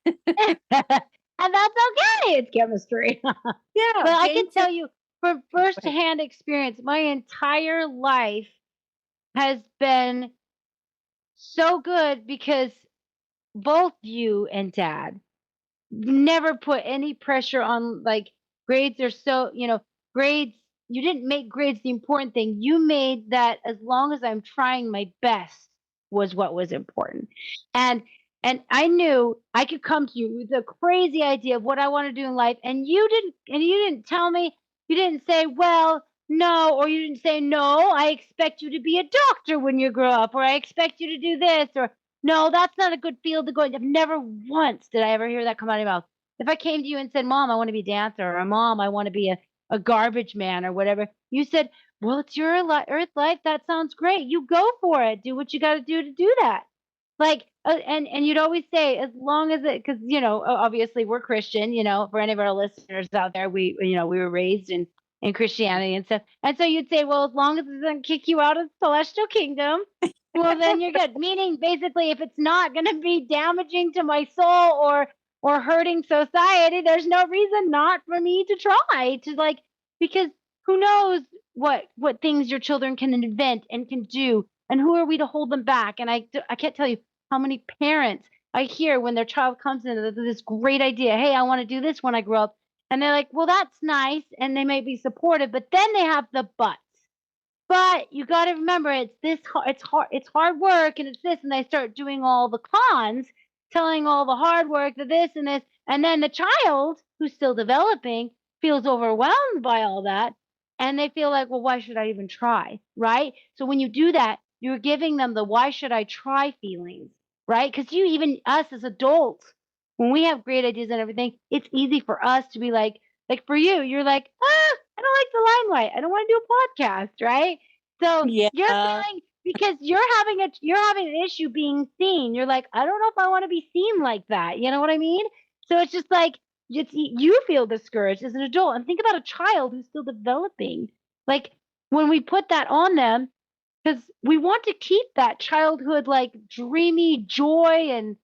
And that's okay. It's chemistry. Yeah, But I Jane can said, tell you from firsthand experience, my entire life has been so good because both you and dad never put any pressure on, like, grades are so, grades, you didn't make grades the important thing. You made that as long as I'm trying my best was what was important. And I knew I could come to you with a crazy idea of what I want to do in life, and you didn't tell me, you didn't say, well, no, or you didn't say, no, I expect you to be a doctor when you grow up, or I expect you to do this, or no, that's not a good field to go in. I've never once did I ever hear that come out of your mouth. If I came to you and said, Mom, I want to be a dancer, or Mom, I want to be a garbage man, or whatever, you said, well, it's your earth life. That sounds great. You go for it. Do what you got to do that. Like, and you'd always say, as long as it, because, obviously we're Christian, for any of our listeners out there, we were raised in Christianity and stuff. And so you'd say, well, as long as it doesn't kick you out of the celestial kingdom, well, then you're good. Meaning, basically, if it's not going to be damaging to my soul or hurting society, there's no reason not for me to try to, like, because who knows what things your children can invent and can do, and who are we to hold them back? And I can't tell you how many parents I hear when their child comes in with this great idea. Hey, I want to do this when I grow up, and they're like, well, that's nice, and they may be supportive, but then they have the but. But you got to remember, it's hard work, and it's this, and they start doing all the cons, telling all the hard work, the this and this, and then the child who's still developing feels overwhelmed by all that, and they feel like, well, why should I even try, right? So when you do that, you're giving them the why should I try feelings, right? Because even us as adults, when we have great ideas and everything, it's easy for us to be like for you, you're like, I don't like the limelight. I don't want to do a podcast, right? So you're yeah, feeling because you're having an issue being seen. You're like, I don't know if I want to be seen like that. You know what I mean? So it's just like you feel discouraged as an adult. And think about a child who's still developing. Like when we put that on them, because we want to keep that childhood like dreamy joy and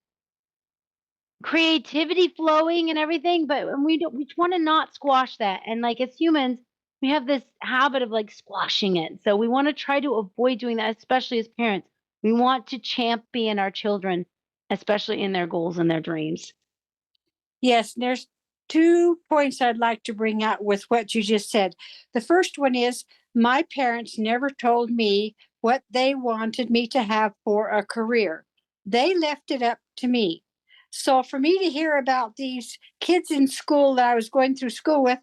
creativity flowing and everything, but we want to not squash that. And like as humans, we have this habit of like squashing it. So we want to try to avoid doing that, especially as parents. We want to champion our children, especially in their goals and their dreams. yes. There's 2 points I'd like to bring out with what you just said. The first one is my parents never told me what they wanted me to have for a career. They left it up to me. So for me to hear about these kids in school that I was going through school with,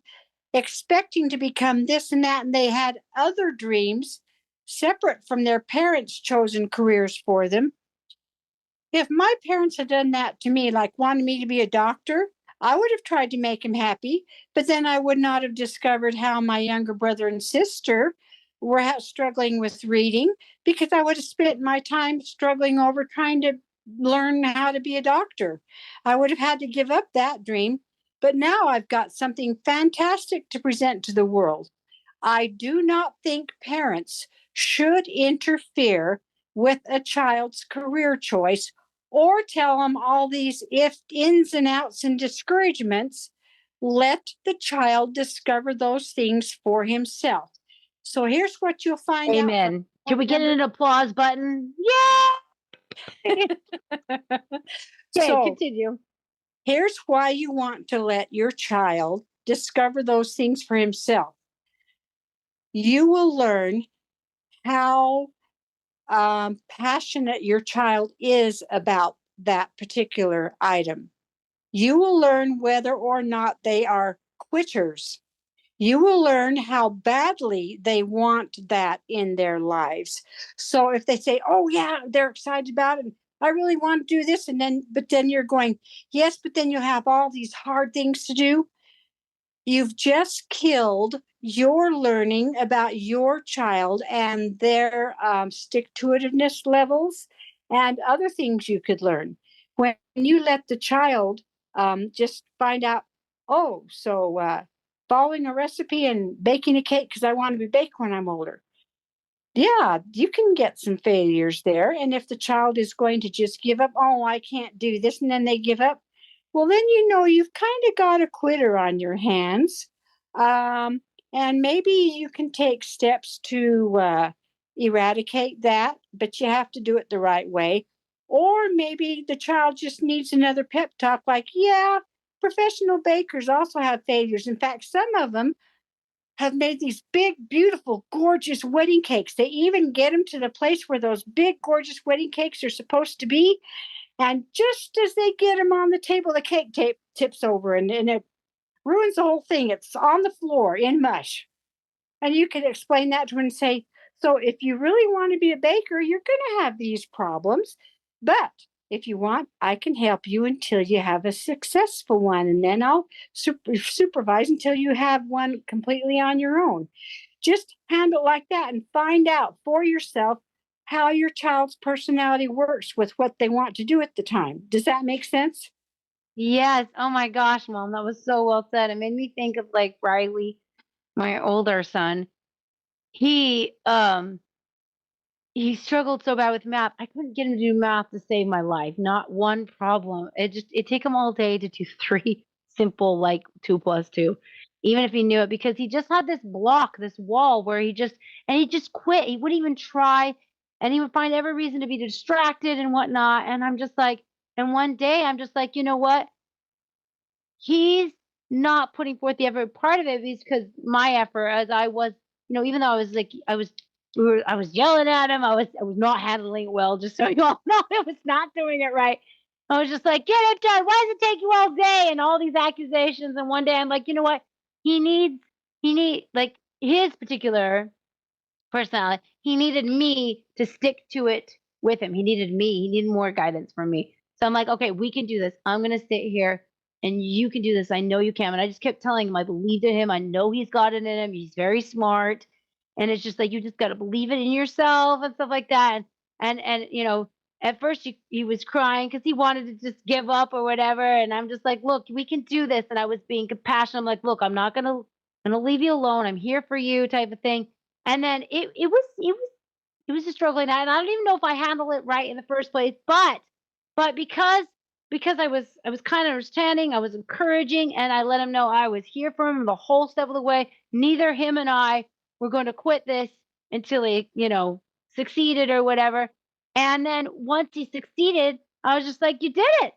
expecting to become this and that, and they had other dreams separate from their parents' chosen careers for them. If my parents had done that to me, like wanted me to be a doctor, I would have tried to make him happy, but then I would not have discovered how my younger brother and sister were struggling with reading, because I would have spent my time struggling over trying to learn how to be a doctor. I would have had to give up that dream, but now I've got something fantastic to present to the world. I do not think parents should interfere with a child's career choice or tell them all these if ins and outs and discouragements. Let the child discover those things for himself. So here's what you'll find out from Amen. Can point we get number. an applause button? Yeah. Okay, So continue. Here's why you want to let your child discover those things for himself. You will learn how passionate your child is about that particular item. You will learn whether or not they are quitters. You will learn how badly they want that in their lives. So if they say, oh, yeah, they're excited about it, I really want to do this, but then you're going, yes, but then you have all these hard things to do. You've just killed your learning about your child and their stick to itiveness levels and other things you could learn. When you let the child just find out, oh, so following a recipe and baking a cake because I want to be baked when I'm older. Yeah, you can get some failures there. And if the child is going to just give up, oh, I can't do this, and then they give up, well, then you know you've kind of got a quitter on your hands. Um, and maybe you can take steps to eradicate that, but you have to do it the right way. Or maybe the child just needs another pep talk like, yeah, professional bakers also have failures. In fact, some of them have made these big, beautiful, gorgeous wedding cakes. They even get them to the place where those big, gorgeous wedding cakes are supposed to be. And just as they get them on the table, the cake tips over and it ruins the whole thing. It's on the floor in mush. And you can explain that to them and say, so if you really want to be a baker, you're going to have these problems. But if you want, I can help you until you have a successful one. And then I'll supervise until you have one completely on your own. Just handle it like that and find out for yourself how your child's personality works with what they want to do at the time. Does that make sense? Yes. Oh my gosh, Mom, that was so well said. It made me think of like Riley, my older son. He um he struggled so bad with math. I couldn't get him to do math to save my life. Not one problem. It take him all day to do three simple like 2 plus 2, even if he knew it, because he just had this block, this wall where he just quit. He wouldn't even try, and he would find every reason to be distracted and whatnot. And I'm just like, and one day I'm just like, you know what? He's not putting forth the effort. Part of it is because my effort, as I was, even though I was like, I was yelling at him. I was not handling it well. Just so you all know, I was not doing it right. I was just like, get it done. Why does it take you all day? And all these accusations. And one day, I'm like, you know what? He needs, like his particular personality. He needed me to stick to it with him. He needed me. He needed more guidance from me. So I'm like, okay, we can do this. I'm gonna sit here and you can do this. I know you can. And I just kept telling him I believed in him. I know he's got it in him. He's very smart. And it's just like you just gotta believe it in yourself and stuff like that. And at first he was crying because he wanted to just give up or whatever. And I'm just like, look, we can do this. And I was being compassionate. I'm like, look, I'm not gonna leave you alone. I'm here for you, type of thing. And then it was a struggling night, and I don't even know if I handled it right in the first place, but because I was kind of understanding, I was encouraging, and I let him know I was here for him the whole step of the way. Neither him and I were going to quit this until he, succeeded or whatever. And then once he succeeded, I was just like, "You did it.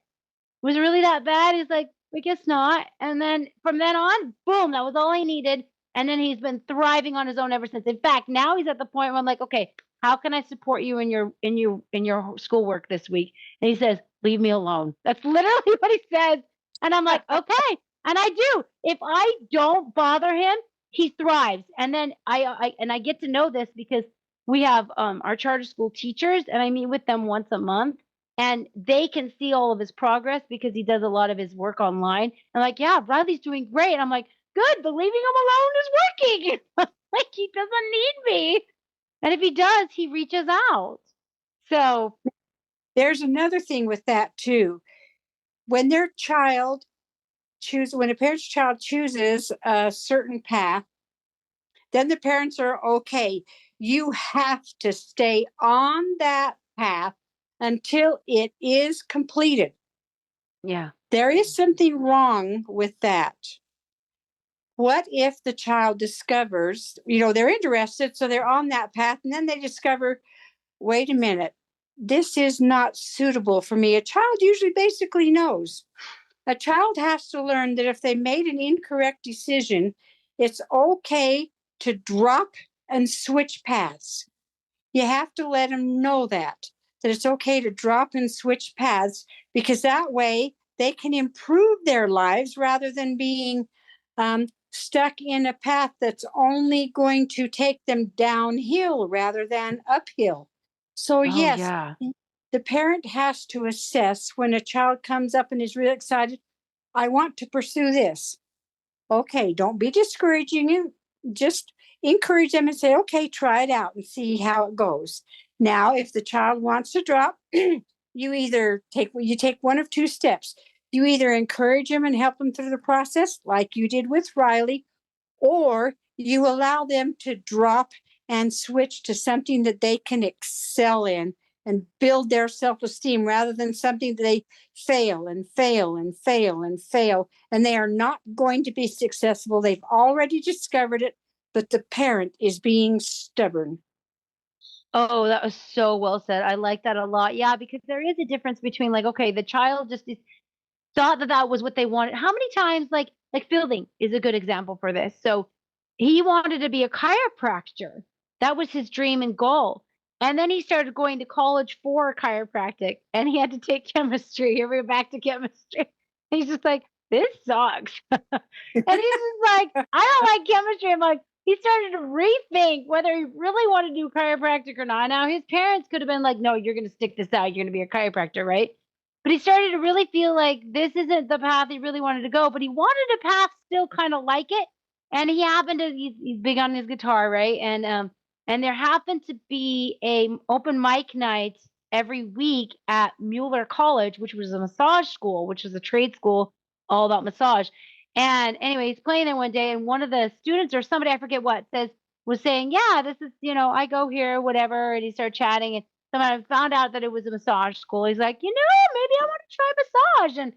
Was it really that bad?" He's like, "I guess not." And then from then on, boom, that was all I needed. And then he's been thriving on his own ever since. In fact, now he's at the point where I'm like, okay, how can I support you in your schoolwork this week? And he says, leave me alone. That's literally what he says. And I'm like, okay. And I do. If I don't bother him, he thrives. And then I get to know this because we have our charter school teachers, and I meet with them once a month, and they can see all of his progress because he does a lot of his work online. And like, yeah, Riley's doing great. And I'm like, good, but leaving him alone is working. Like he doesn't need me. And if he does, he reaches out. So There's another thing with that too. When when a parent's child chooses a certain path, then the parents are okay. You have to stay on that path until it is completed. yeah. There is something wrong with that. What if the child discovers, they're interested, so they're on that path, and then they discover, wait a minute, this is not suitable for me. A child usually basically knows. A child has to learn that if they made an incorrect decision, it's okay to drop and switch paths. You have to let them know that it's okay to drop and switch paths, because that way they can improve their lives rather than being stuck in a path that's only going to take them downhill rather than uphill. So, Oh, yes, yeah. the parent has to assess when a child comes up and is really excited. I want to pursue this. Okay, don't be discouraging him. Just encourage them and say, okay, try it out and see how it goes. Now, if the child wants to drop, you take one of two steps. You either encourage them and help them through the process, like you did with Riley, or you allow them to drop and switch to something that they can excel in and build their self-esteem, rather than something that they fail and fail and fail and fail, and they are not going to be successful. They've already discovered it, but the parent is being stubborn. Oh, that was so well said. I like that a lot. Yeah, because there is a difference between like, okay, the child just thought that that was what they wanted. How many times, like Fielding is a good example for this. So he wanted to be a chiropractor. That was his dream and goal. And then he started going to college for chiropractic, and he had to take chemistry. Here we're back to chemistry. He's just like, this sucks. And he's just like, I don't like chemistry. I'm like, he started to rethink whether he really wanted to do chiropractic or not. Now his parents could have been like, no, you're going to stick this out. You're going to be a chiropractor, right? But he started to really feel like this isn't the path he really wanted to go, but he wanted a path still kind of like it. And he happened to he's big on his guitar, right? And there happened to be a open mic night every week at Mueller College, which was a massage school, which was a trade school all about massage. And anyway, he's playing there one day, and one of the students or somebody, I forget what, was saying, yeah, this is, I go here, whatever. And he started chatting, and someone found out that it was a massage school. He's like, maybe I want to try massage.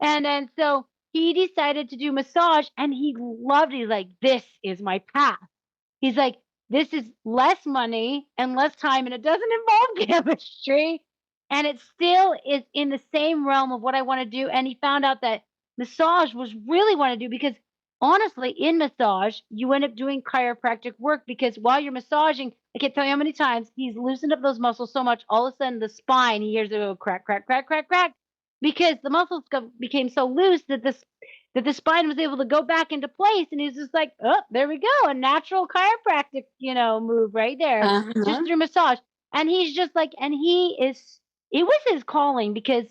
And so he decided to do massage, and he loved it. He's like, this is my path. He's like, this is less money and less time, and it doesn't involve chemistry. And it still is in the same realm of what I want to do. And he found out that massage was really want to do, because honestly, in massage, you end up doing chiropractic work, because while you're massaging, I can't tell you how many times he's loosened up those muscles so much, all of a sudden the spine, he hears it go crack, crack, crack, crack, crack, because the muscles became so loose that the spine was able to go back into place. And he's just like, oh, there we go. A natural chiropractic, move right there, just Uh-huh. through massage. And he's just like, it was his calling, because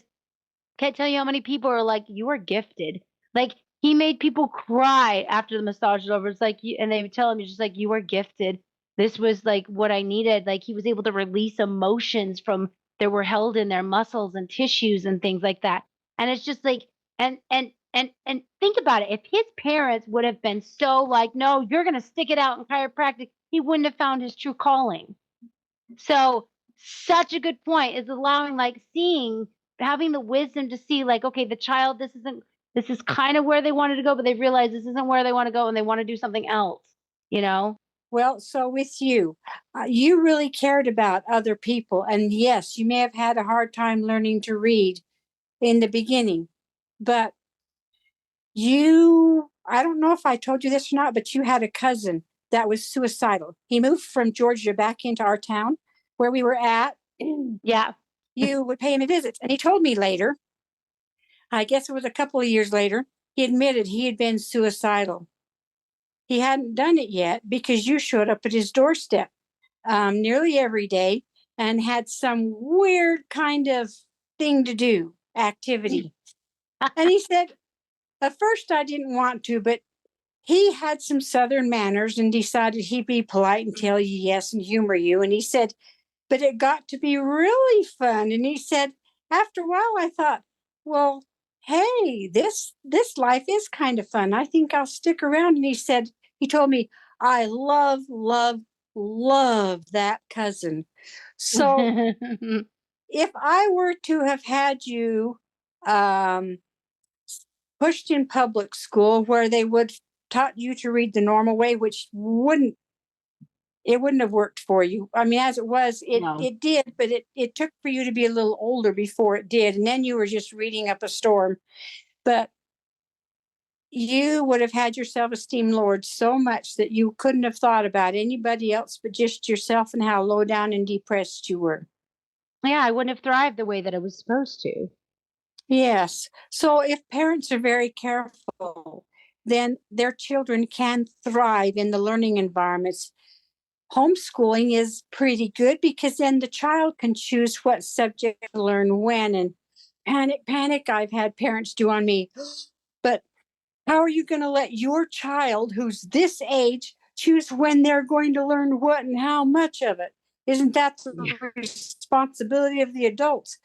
can't tell you how many people are like, you are gifted. Like, he made people cry after the massage was over. It's like, and they would tell him, he's just like, you are gifted. This was like what I needed. Like, he was able to release emotions from that were held in their muscles and tissues and things like that. And it's just like, and think about it. If his parents would have been so like, no, you're going to stick it out in chiropractic, he wouldn't have found his true calling. So, such a good point is allowing, like, having the wisdom to see, like, okay, the child, this is kind of where they wanted to go, but they realize this isn't where they want to go, and they want to do something else, you know? Well, so with you, you really cared about other people. And yes, you may have had a hard time learning to read in the beginning, but I don't know if I told you this or not, but you had a cousin that was suicidal. He moved from Georgia back into our town where we were at. Yeah. You would pay him a visit. And he told me later, I guess it was a couple of years later, he admitted he had been suicidal. He hadn't done it yet because you showed up at his doorstep nearly every day and had some weird kind of thing to do, activity. And he said, at first I didn't want to, but he had some Southern manners and decided he'd be polite and tell you yes and humor you. And he said, but it got to be really fun. And he said, after a while, I thought, well, hey, this life is kind of fun. I think I'll stick around. And he told me, I love, love, love that cousin. So if I were to have had you pushed in public school where they would taught you to read the normal way, which wouldn't have worked for you. I mean, as it was, No. it did, but it took for you to be a little older before it did. And then you were just reading up a storm. but you would have had your self-esteem lowered so much that you couldn't have thought about anybody else but just yourself and how low down and depressed you were. Yeah, I wouldn't have thrived the way that I was supposed to. Yes. So if parents are very careful, then their children can thrive in the learning environments. Homeschooling is pretty good because then the child can choose what subject to learn when. And panic, I've had parents do on me. But how are you going to let your child, who's this age, choose when they're going to learn what and how much of it? Isn't that the responsibility of the adults?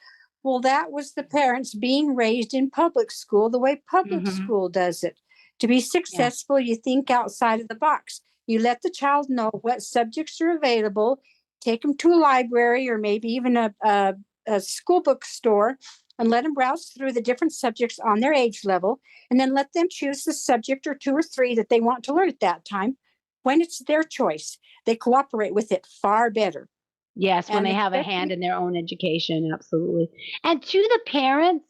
Well, that was the parents being raised in public school the way public school does it. To be successful, you think outside of the box. You let the child know what subjects are available, take them to a library or maybe even a school book store, and let them browse through the different subjects on their age level, and then let them choose the subject or two or three that they want to learn at that time. When it's their choice, they cooperate with it far better. Yes, when And they have a hand in their own education, absolutely. And to the parents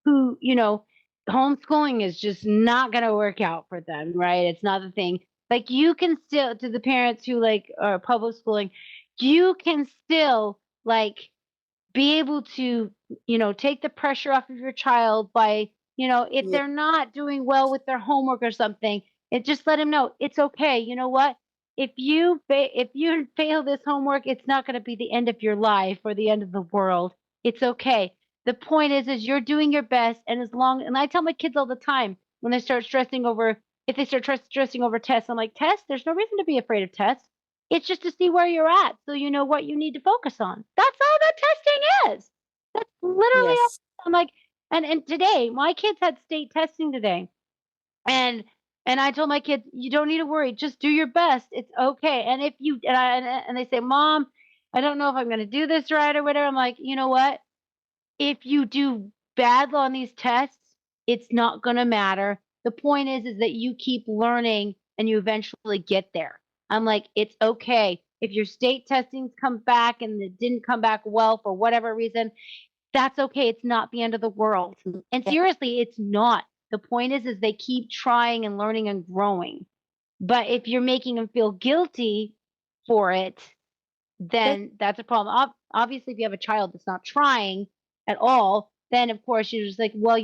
who, homeschooling is just not going to work out for them, right? It's not the thing. Like you can still, to the parents who like are public schooling, you can still like be able to, take the pressure off of your child by, if yeah, they're not doing well with their homework or something, it just let them know it's okay. You know what? If you fail this homework, it's not going to be the end of your life or the end of the world. It's okay. The point is you're doing your best, and and I tell my kids all the time when they start stressing over if they start stressing over tests, I'm like, tests. There's no reason to be afraid of tests. It's just to see where you're at so you know what you need to focus on. That's all that testing is. That's literally all. yes, I'm like, and today, my kids had state testing today. And and I told my kids, you don't need to worry, just do your best. It's okay. And if you and they say, Mom, I don't know if I'm gonna do this right or whatever. I'm like, you know what? If you do bad on these tests, it's not gonna matter. The point is that you keep learning and you eventually get there. I'm like, it's okay. If your state testings come back and it didn't come back well for whatever reason, that's okay. It's not the end of the world. And seriously, it's not. The point is they keep trying and learning and growing. But if you're making them feel guilty for it, then that's a problem. Obviously, if you have a child that's not trying at all, then of course you're just like, well,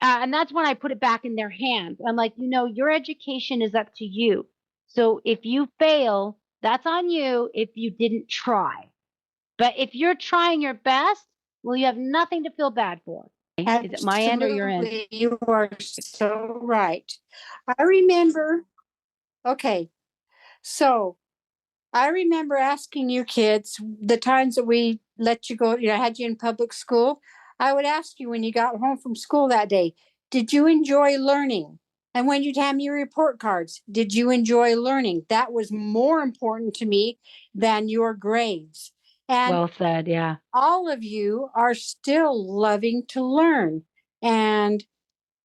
and that's when I put it back in their hands. I'm like, your education is up to you. So if you fail, that's on you if you didn't try. But if you're trying your best, well, you have nothing to feel bad for. Is it my end or your end? absolutely, you are so right. I remember, okay, so I remember asking you kids the times that we let you go, had you in public school. I would ask you when you got home from school that day, did you enjoy learning? And when you'd hand me your report cards, did you enjoy learning? That was more important to me than your grades. And Well said. Yeah. all of you are still loving to learn. And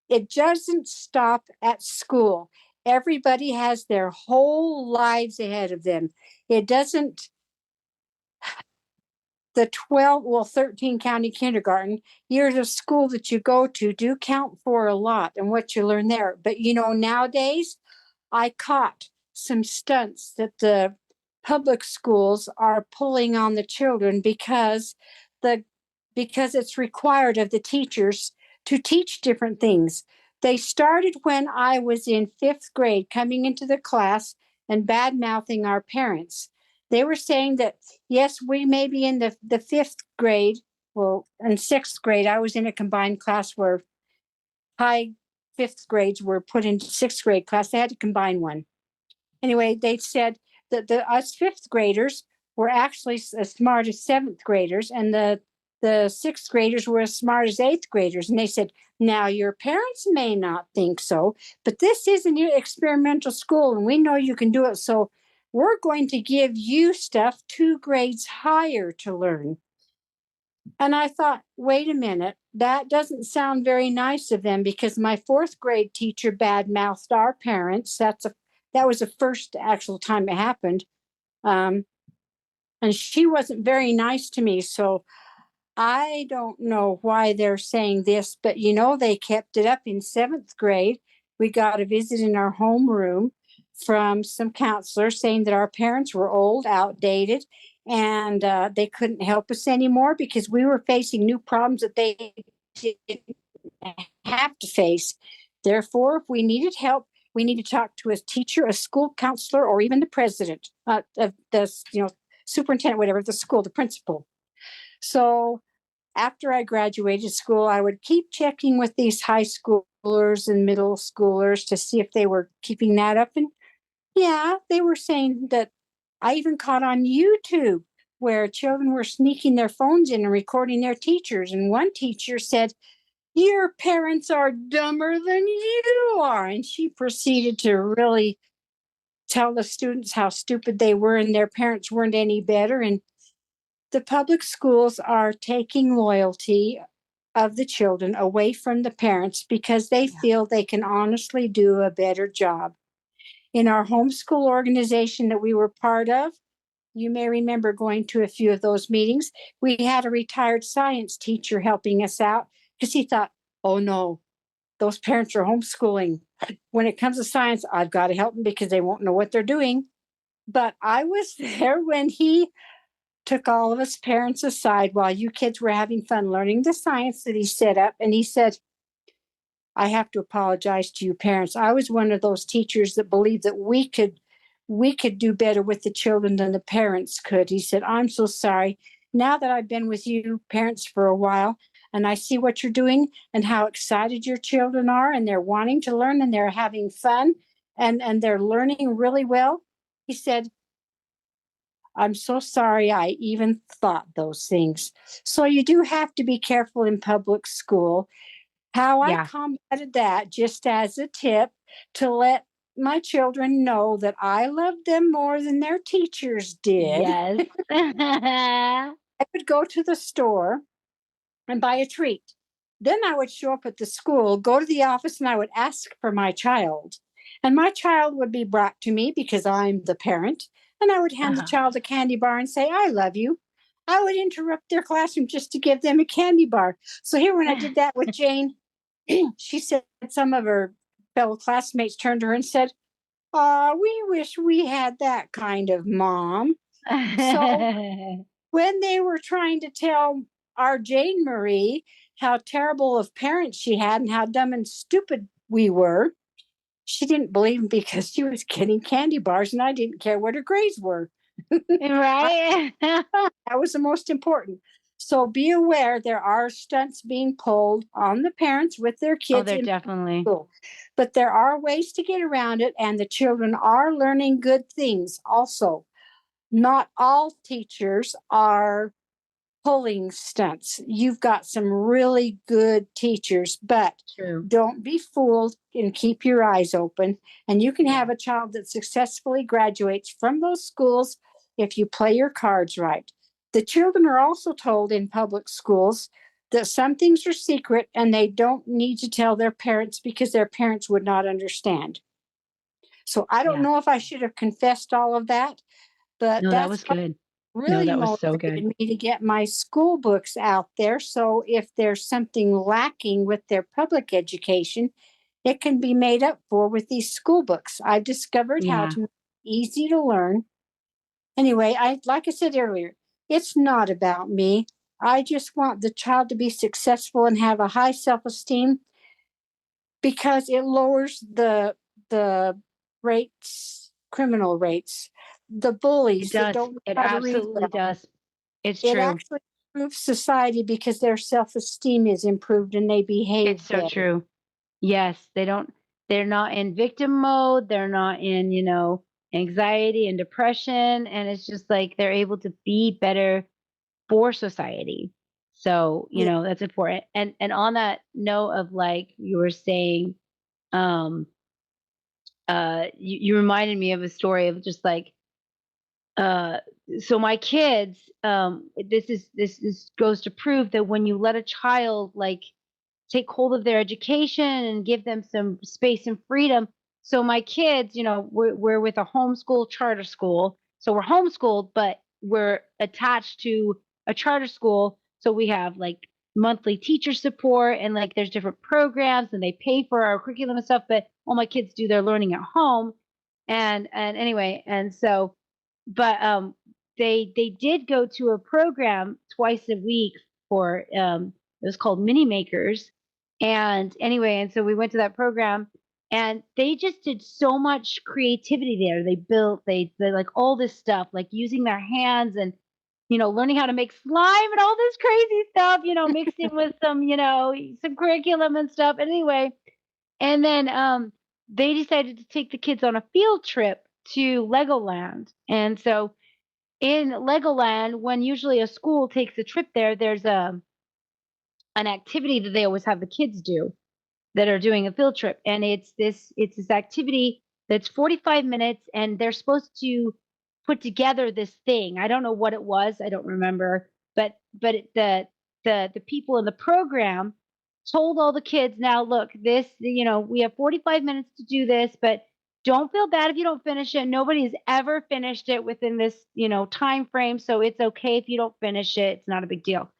it doesn't stop at school. Everybody has their whole lives ahead of them. It doesn't, the 12, well, 13 county kindergarten years of school that you go to do count for a lot and what you learn there. But nowadays, I caught some stunts that the public schools are pulling on the children the because it's required of the teachers to teach different things. They started when I was in 5th grade coming into the class and bad mouthing our parents. They were saying that yes, we may be in the 5th grade, well, in 6th grade I was in a combined class where high 5th grades were put into 6th grade class. They had to combine one. Anyway, they said that us 5th graders were actually as smart as 7th graders, and the 6th graders were as smart as 8th graders. And they said, now your parents may not think so, but this is an experimental school, and we know you can do it. So we're going to give you stuff 2 grades higher to learn. And I thought, wait a minute, that doesn't sound very nice of them, because my 4th grade teacher bad-mouthed our parents. That was the first actual time it happened. And she wasn't very nice to me. So I don't know why they're saying this, but they kept it up in seventh grade. We got a visit in our homeroom from some counselors saying that our parents were old, outdated, and they couldn't help us anymore because we were facing new problems that they didn't have to face. Therefore, if we needed help, we need to talk to a teacher, a school counselor, or even the president of the superintendent, whatever, the school, the principal. So after I graduated school, I would keep checking with these high schoolers and middle schoolers to see if they were keeping that up. And yeah, they were saying that. I even caught on YouTube where children were sneaking their phones in and recording their teachers. And one teacher said, "Your parents are dumber than you are." And she proceeded to really tell the students how stupid they were and their parents weren't any better. And the public schools are taking loyalty of the children away from the parents because they feel they can honestly do a better job. In our homeschool organization that we were part of, you may remember going to a few of those meetings. We had a retired science teacher helping us out because he thought, oh no, those parents are homeschooling. When it comes to science, I've got to help them because they won't know what they're doing. But I was there when he took all of us parents aside while you kids were having fun learning the science that he set up. And he said, "I have to apologize to you parents. I was one of those teachers that believed that we could do better with the children than the parents could." He said, "I'm so sorry. Now that I've been with you parents for a while and I see what you're doing and how excited your children are and they're wanting to learn and they're having fun and they're learning really well." He said, "I'm so sorry I even thought those things." So you do have to be careful in public school. How I Yeah. combated that, just as a tip, to let my children know that I loved them more than their teachers did. Yes. I would go to the store and buy a treat. Then I would show up at the school, go to the office, and I would ask for my child. And my child would be brought to me because I'm the parent. And I would hand the Uh-huh. child a candy bar and say, "I love you." I would interrupt their classroom just to give them a candy bar. So here, when I did that with Jane, she said some of her fellow classmates turned to her and said, we wish we had that kind of mom." So when they were trying to tell our Jane Marie how terrible of parents she had and how dumb and stupid we were, she didn't believe them because she was getting candy bars and I didn't care what her grades were. Right? That was the most important. So be aware there are stunts being pulled on the parents with their Oh, kids they're in definitely. school. But there are ways to get around it, and the children are learning good things also. Not all teachers are pulling stunts. You've got some really good teachers, but True. don't be fooled and keep your eyes open. And you can Yeah. have a child that successfully graduates from those schools if you play your cards right. The children are also told in public schools that some things are secret and they don't need to tell their parents because their parents would not understand. So I don't Yeah. know if I should have confessed all of that, but No, that that's was good. No, really that was so good. motivated me to get my school books out there. So if there's something lacking with their public education, it can be made up for with these school books. I've discovered how Yeah. to make it easy to learn. Anyway, I like I said earlier, it's not about me. I just want the child to be successful and have a high self-esteem because it lowers the rates, criminal rates, the It bullies that does. don't know It how to read absolutely well. does. It's It true. actually improves society because their self-esteem is improved and they behave It's so better. true. Yes, they're not in victim mode, they're not in, anxiety and depression, and it's just like they're able to be better for society. So, Yeah, that's important. And on that note of like you were saying, um, you reminded me of a story of just like uh so my kids, this goes to prove that when you let a child like take hold of their education and give them some space and freedom. So my kids, we're with a homeschool charter school. So we're homeschooled, but we're attached to a charter school. So we have like monthly teacher support, and like there's different programs, and they pay for our curriculum and stuff, but all my kids do their learning at home. And anyway, and so but they did go to a program twice a week for it was called Mini Makers. And anyway, and so we went to that program, and they just did so much creativity there. They built, they like all this stuff, like using their hands, and learning how to make slime and all this crazy stuff, mixed in with some, some curriculum and stuff. Anyway, and then they decided to take the kids on a field trip to Legoland. And so in Legoland, when usually a school takes a trip there, there's an activity that they always have the kids do that are doing a field trip. And it's this activity that's 45 minutes, and they're supposed to put together this thing. I don't know what it was. I don't remember. But the people in the program told all the kids, now look, this, we have 45 minutes to do this, but don't feel bad if you don't finish it. Nobody has ever finished it within this, time frame. So it's okay if you don't finish it. It's not a big deal.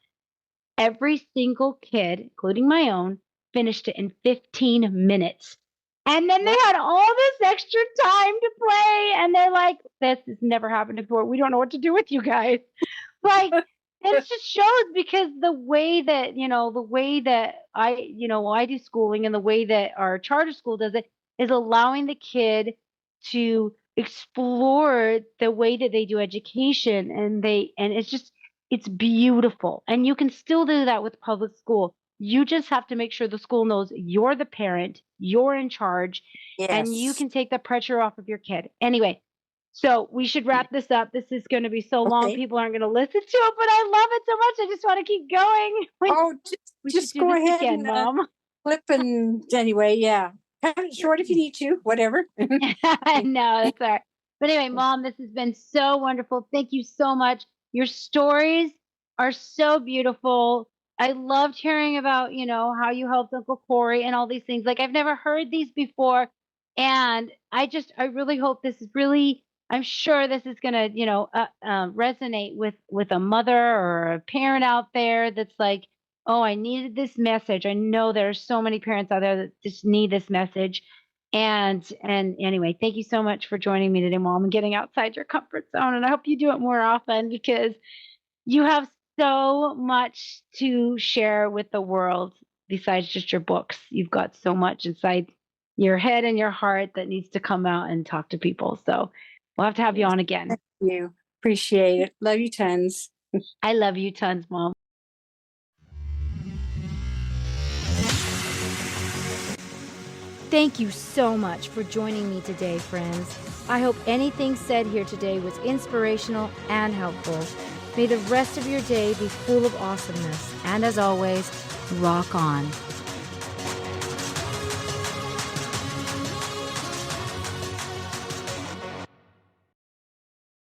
Every single kid, including my own, finished it in 15 minutes. And then they had all this extra time to play. And they're like, this has never happened before. We don't know what to do with you guys. Like, and it just shows, because the way that I do schooling, and the way that our charter school does it, is allowing the kid to explore the way that they do education. And it's beautiful. And you can still do that with public school. You just have to make sure the school knows you're the parent, you're in charge, and you Yes. can take the pressure off of your kid. Anyway, so we should wrap this up. This is going to be so long, Okay. people aren't going to listen to it, but I love it so much. I just want to keep going. Oh, We should just do go this ahead again, and Mom. flip, and anyway, yeah. Cut it short if you need to, whatever. No, that's all right. But anyway, Mom, this has been so wonderful. Thank you so much. Your stories are so beautiful. I loved hearing about, how you helped Uncle Corey and all these things. Like, I've never heard these before. And I really hope this is really, I'm sure this is going to, resonate with a mother or a parent out there that's like, oh, I needed this message. I know there are so many parents out there that just need this message. And anyway, thank you so much for joining me today, Mom, and getting outside your comfort zone. And I hope you do it more often, because you have so much to share with the world besides just your books. You've got so much inside your head and your heart that needs to come out and talk to people. So we'll have to have you on again. Thank you. Appreciate it. Love you tons. I love you tons, Mom. Thank you so much for joining me today, friends. I hope anything said here today was inspirational and helpful. May the rest of your day be full of awesomeness. And as always, rock on.